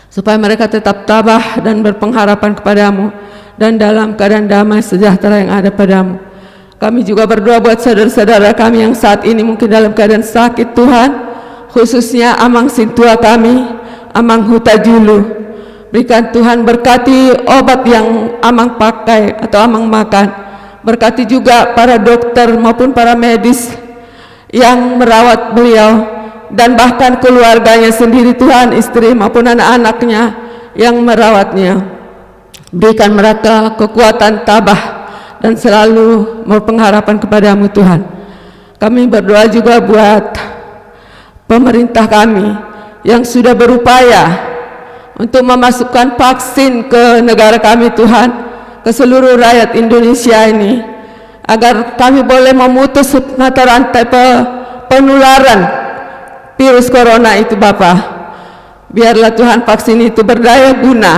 supaya mereka tetap tabah dan berpengharapan kepada-Mu dan dalam keadaan damai sejahtera yang ada pada-Mu. Kami juga berdoa buat saudara-saudara kami yang saat ini mungkin dalam keadaan sakit Tuhan, khususnya Amang Sintua kami, Amang Huta Julu. Berikan Tuhan, berkati obat yang Amang pakai atau Amang makan. Berkati juga para dokter maupun para medis yang merawat beliau, dan bahkan keluarganya sendiri Tuhan, istri maupun anak-anaknya yang merawatnya. Berikan mereka kekuatan tabah dan selalu berpengharapan kepada-Mu Tuhan. Kami berdoa juga buat pemerintah kami yang sudah berupaya untuk memasukkan vaksin ke negara kami Tuhan, ke seluruh rakyat Indonesia ini, agar kami boleh memutus mata rantai penularan virus corona itu Bapa. Biarlah Tuhan vaksin itu berdaya guna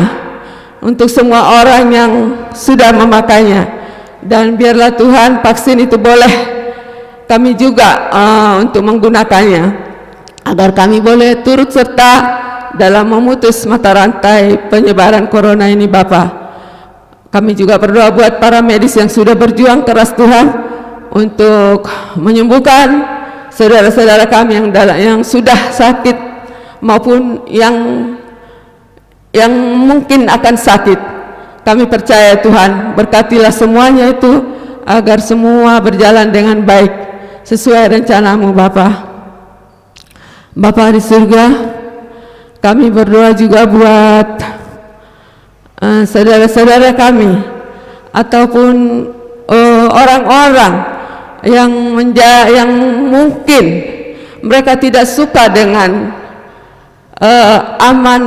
untuk semua orang yang sudah memakainya. Dan biarlah Tuhan vaksin itu boleh kami juga untuk menggunakannya, agar kami boleh turut serta dalam memutus mata rantai penyebaran corona ini Bapa. Kami juga berdoa buat para medis yang sudah berjuang keras Tuhan untuk menyembuhkan saudara-saudara kami yang sudah sakit maupun yang mungkin akan sakit. Kami percaya Tuhan, berkatilah semuanya itu agar semua berjalan dengan baik sesuai rencana-Mu Bapa. Bapa di surga, kami berdoa juga buat saudara-saudara kami ataupun orang-orang yang mungkin mereka tidak suka dengan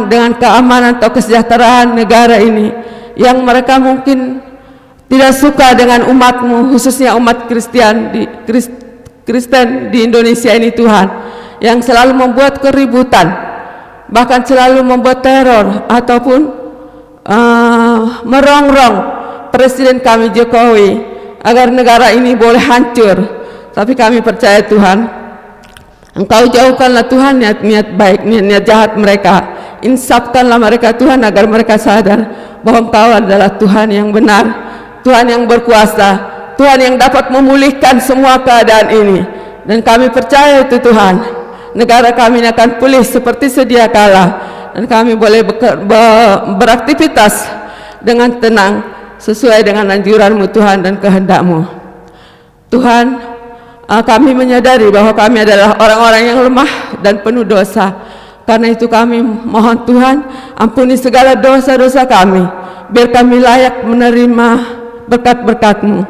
dengan keamanan atau kesejahteraan negara ini, yang mereka mungkin tidak suka dengan umat-Mu, khususnya umat Kristen di Indonesia ini Tuhan, yang selalu membuat keributan, bahkan selalu membuat teror ataupun merongrong Presiden kami Jokowi agar negara ini boleh hancur. Tapi kami percaya Tuhan, Engkau jauhkanlah Tuhan niat-niat baik, niat-niat jahat mereka. Insafkanlah mereka Tuhan agar mereka sadar bahwa Engkau adalah Tuhan yang benar, Tuhan yang berkuasa, Tuhan yang dapat memulihkan semua keadaan ini. Dan kami percaya itu Tuhan, negara kami akan pulih seperti sedia kala, dan kami boleh beraktivitas dengan tenang sesuai dengan anjuran-Mu Tuhan dan kehendak-Mu. Tuhan, kami menyadari bahwa kami adalah orang-orang yang lemah dan penuh dosa. Karena itu kami mohon Tuhan, ampuni segala dosa-dosa kami, biar kami layak menerima berkat-berkat-Mu.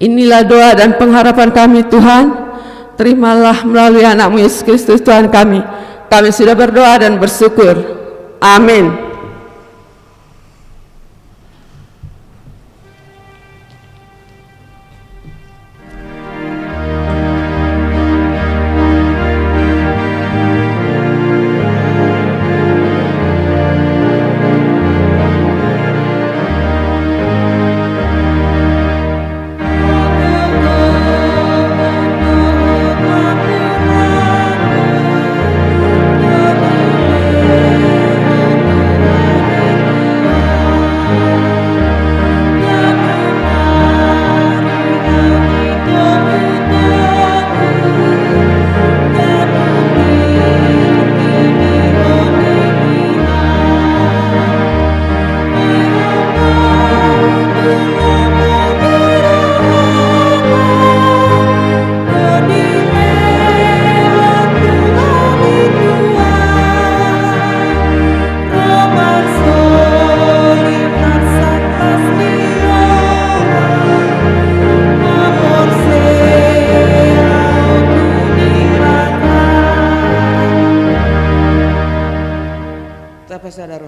Inilah doa dan pengharapan kami Tuhan. Terimalah melalui anak-Mu Yesus Kristus Tuhan kami. Kami sudah berdoa dan bersyukur. Amin.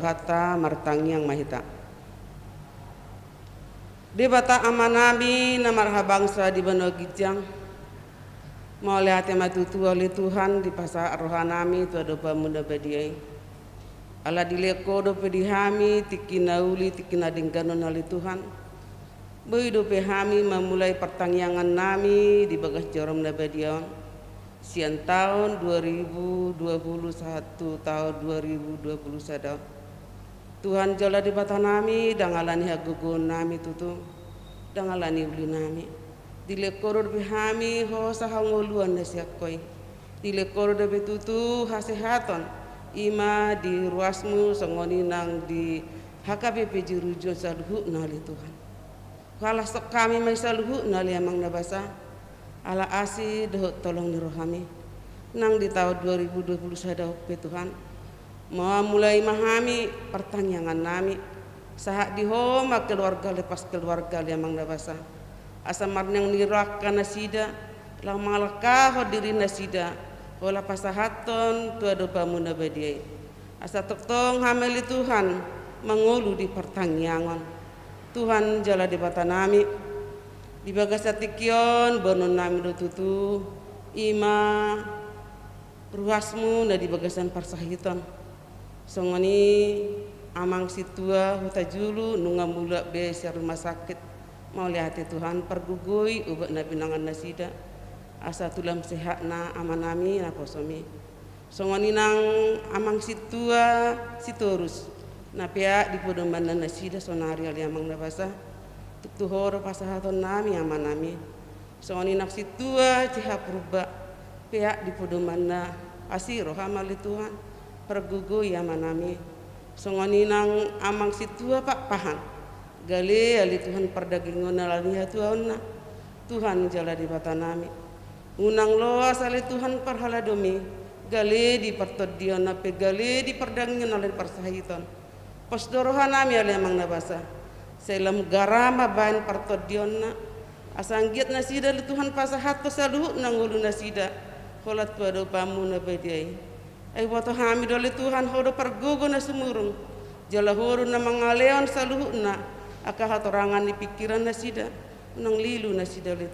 Hatta martangyang mahita. Di bata amanami namar bangsa di Bano Gijang. Mau lihat yang matutu oleh Tuhan di pasar rohanami tu ada pamunda badiai. Ala dileko do pedihami tikinauli tikinadingganon oleh Tuhan. Begitu pehami memulai pertangyangan nami di bagas jorom nabadion. Sian tahun 2021 tahun 2021. Tuhan jala di bata nami dangalani hagugun nami tutu dangalani uli nami dilekoro de hami ho sahangoluan nasiakoi dilekoro de tutu hasehaton ima di ruasmu songoni nang di HKBP jurujon saluhu nali Tuhan kala sok kami mai saluhu nali amang nabasa ala asi dohot tolong nirohami nang di tahun 2021 Tuhan mau mulai memahami pertanyaan nami saat di homa keluarga lepas keluarga yang mangnabasa asamar yang nirakan nasida lang malakah diri nasida wala pasahaton tu ado pamuna badiai asa toktong hameli Tuhan mengulu di pertanyaan Tuhan jala di bata nami di bagasatikion bonon nami do tutu ima ruasmu na di bagasan parsahiton songoni amang situa hutajulu nunga mula be rumah sakit mau lihat Tuhan pergugui ubak nabi nangan nasida asa tulam sehat na amanami na kosomi songoni nang amang situa sitorus na pia di podo mana nasida sonari ali amang na basa tu horo pasahaton nami amanami soni naksi tua ciha purba pia di podo mana asiro hamali Tuhan pergugu ya manami songoni nang amang si tua pak pahan gale ali Tuhan perdagingon alaniha tuauna Tuhan jala di batanami unang loas ali Tuhan parhaladomi gale di pertodion ape gale di perdagingon alin persahiton posdorohan nami ali amang nabasa selam garama bain pertodionna asanggiat nasida li Tuhan pasahat pasaluh nangulu nasida kolat pada pamu nabadiai ay wato hami dole Tuhan hodo pergogo na sumurung jala horo na mangaleon saluhna aka hatorangan di pikiran nasida nang lilu nasida le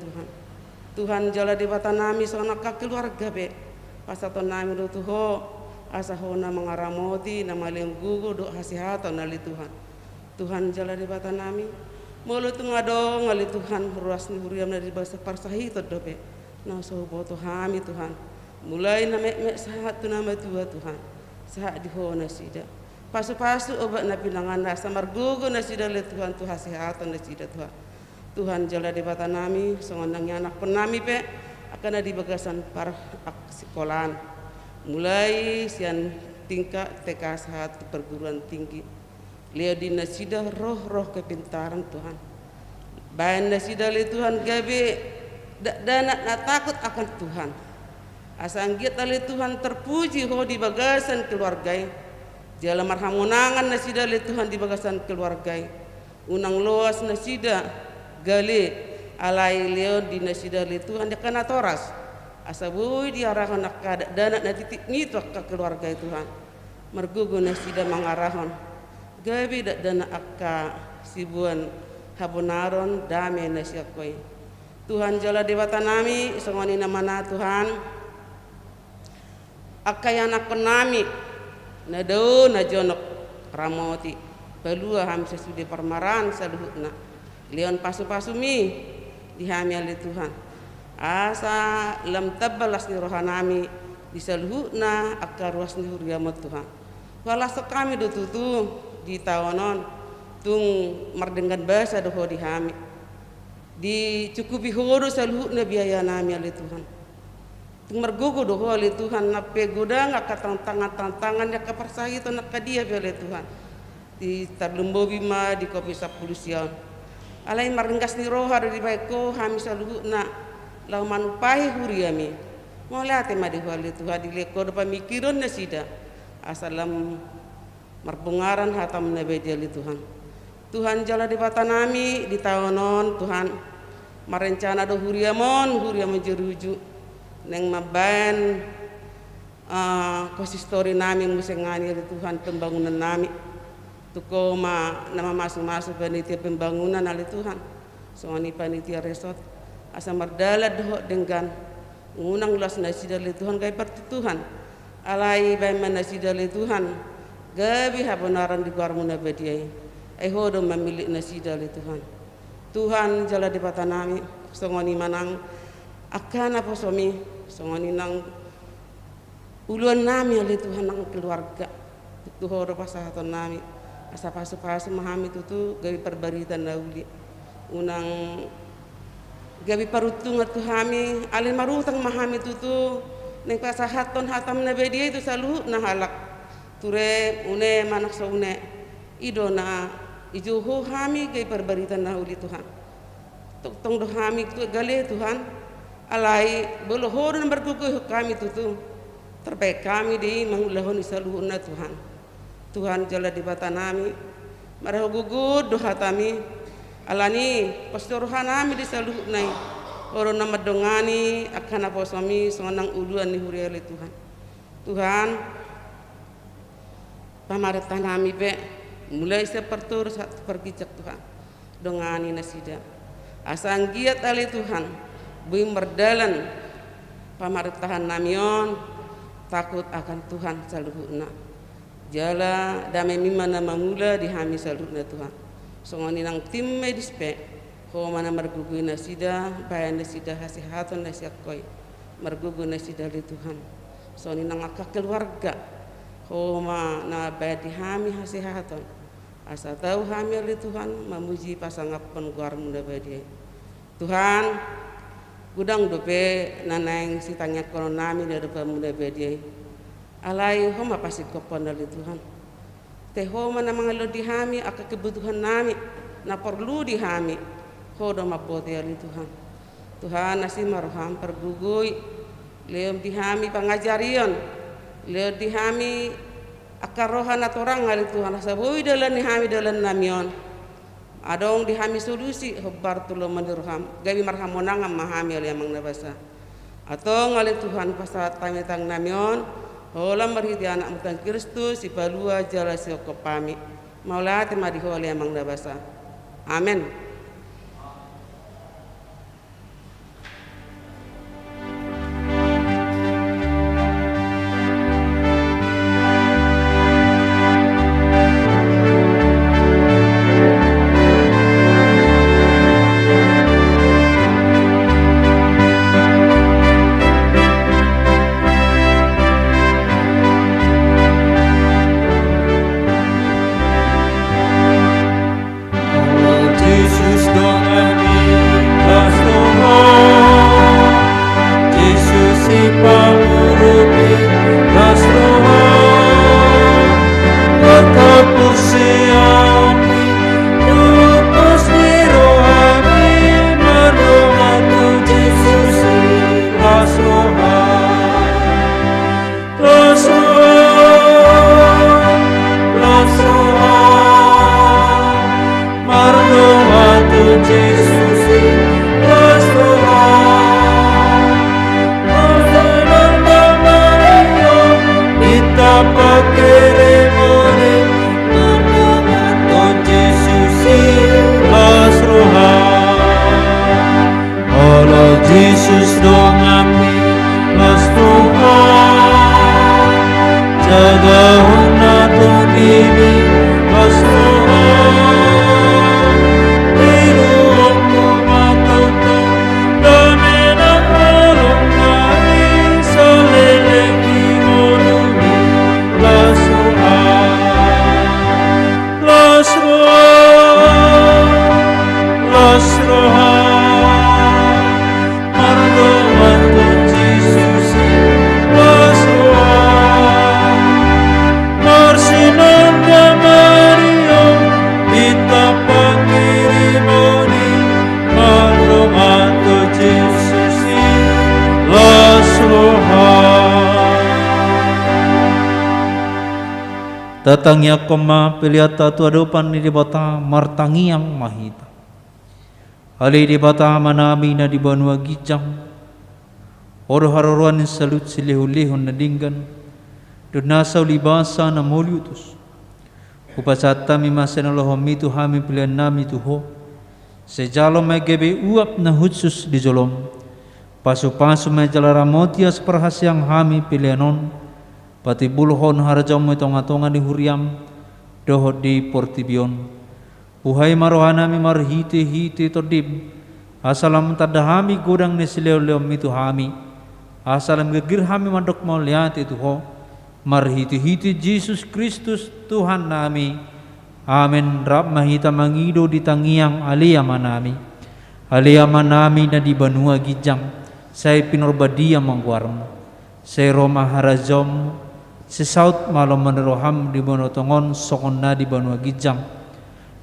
Tuhan jala di batanami sona ka keluarga be pasato nami do tuho asa hona mangaramoti na maleng gugo do hasihato na li Tuhan jala di batanami mulu tungado ngali Tuhan ruas ni huriam na di basa parsahito dobe na so boto hami Tuhan mulai na mek sahat tu nama tua Tuhan sahat di ho nasida pasu-pasu obat na pinangan na samargugo nasida le Tuhan tu hasihatan nasida Tuhan jala di batanami songonang anak penami pe akan di bagasan par sekolahan mulai sian tingkat TK sahat perguruan tinggi leo di nasida roh-roh kepintaran Tuhan bayan nasida le Tuhan gabe dana na takut akan Tuhan asanggiat ali Tuhan terpuji ho di bagasan keluargai jala marhamunangan nasida li Tuhan di bagasan keluargai unang loas nasida gale alai leo di nasida li Tuhan dia kana toras asabui diarahon nakada dana na titik nito ka keluargai Tuhan margugo nasida mangarahon gabi dana akka sibuan habonaron dame nasiakoi Tuhan jala dewata nami songoni namana Tuhan akayana konami na do na jonok ramoti balua ham sesude parmaran saluhna leon pasu-pasu mi dihami ali Tuhan asa lam tabbalas ni rohanami disaluhna akaruas ni huriamot Tuhan wala sekami do tutu di tawonon tung mardengan basa do dihami dicukupi horo saluhna biaya nami ali Tuhan mergugo do holi Tuhan nape godang akatang tangan ya kaparsahi to nakadia bele Tuhan di tarlumbobi ma di kopi sapulusian alai marenggas ni roha di baiko hami saluhna lau manupai huriami molate ma di holi Tuhan di leko do pamikiron nasida asalam marbungaran hatam nabe di Tuhan jala di batanami di tawonon Tuhan marencana do huriamon jeruju neng maban konsistori nami musengani di Tuhan pembangunan nami tuko ma nama masuk-masuk panitia pembangunan ali Tuhan soani panitia resort asa mardala doh dengan ngunang ulas nasida li Tuhan gai Tuhan alai bai manasida li Tuhan gabi habonaran di guarmuna bediai ai hodo mamilik nasida li Tuhan jala di batanami songoni manang akan apa suami songoni nang uluan nami ali Tuhan nang keluarga tuhoro pasahaton nami asa pasu-pasu mahami tutu gabi perbaritan dauli unang gabi parutung atu hami alin marutang mahami tutu neng pasahaton hatam nabedia itu salu na halak ture une manak saune idona ijuhu hami gabi perbaritan dauli Tuhan tong do hami tu gale Tuhan alai belohor nomor kuku kami tutu terbaik kami di mangulahon isaluhuna Tuhan jala di batanami marah gugur doha tami alani pastoruhan nami di saluhunai oro nama dongani akan apa suami sonang uluan ni huriali Tuhan pamaratan nami be mulai sepertur satu pergijak Tuhan dongani nasida asanggiat ali Tuhan buim berdalan pamartahan namion takut akan Tuhan saluhuna jala damai mimana mangula dihami saluhuna Tuhan songoni nang tim medis pe ho mana margugu nasida bayan nasida hasihaton nasiakoi margugu nasida li Tuhan songoni nang akak keluarga Homa na badi hami hasihaton. Asa tahu hami oleh Tuhan memuji pasangapun guar muda badi. Tuhan gudang dope nanang si tanya kono nami dari muda badi. Alai homa pasti kopon oleh Tuhan. Te homa na mangalo di hami aka kebutuhan nami na perlu di hami. Hodo mapote oleh Tuhan. Tuhan nasi maroham pergugui leom di hami pangajarian. Leo dihami akarohan atau orang hal Tuhan sabui dalam dihami dalam namion adong dihami solusi hebar tulung mendirham gawi marham monangam mahami oleh amang nabasa atau ngalih Tuhan pasal tamitang namion holam berhiti anak mutang Kristus ibalua jala sioko pami maulah temadi oleh amang nabasa amin. Datangnya koma peliata tu adopan di bata martangi yang mahita. Ali di bata manami na di banua gijang. Oro haruan salut silihulihun na dinggan. Dunasa ulibasa na moliutus. Upasata mimasen Allahumma tu hami pilihan nami tuho. Sejalo megebe uap na hutsus di jolom. Pasu-pasu mejalara motias perhasyang hami pilihanon. Pati bulhon harjam mo tonga-tonga di huriam dohod di portibion buhay marohanami marhiti-hiti todib asalam tadahami godang nesileo-leo mitu hami asalam gegir hami mandok mau lihat itu ho marhiti-hiti Yesus Kristus Tuhan nami amin. Rab mahita mangido di tangiang aliyamanami na di banua gijang saya pinorbadia mangguarmo saya roma harazom sesaut malam meneroham di bonotongon sokon na di banua gijang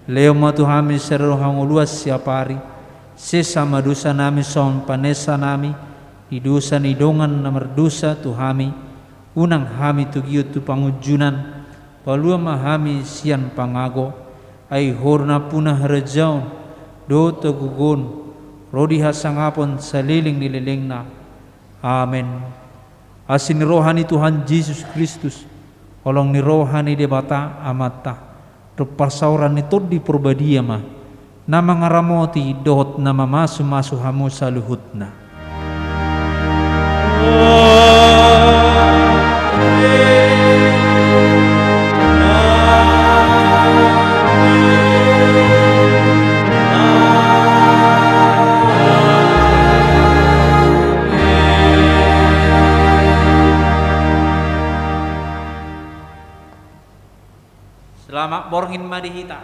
leo matu hami serohang uluas siapari sesama dosa nami son panesa nami di dosa nidongan nomor dosa tu hami unang hami tu giut tu pangujunan palua mahami sian pangago ai horna punah rejaun do tegugun rodi hasangapon saliling nililingna amin. Asin rohani Tuhan Yesus Kristus olong ni rohani debata amata rupasauran itu di perbadia mah nama ngaramoti dohot nama masu hamu saluhutna Lama borngin madihita.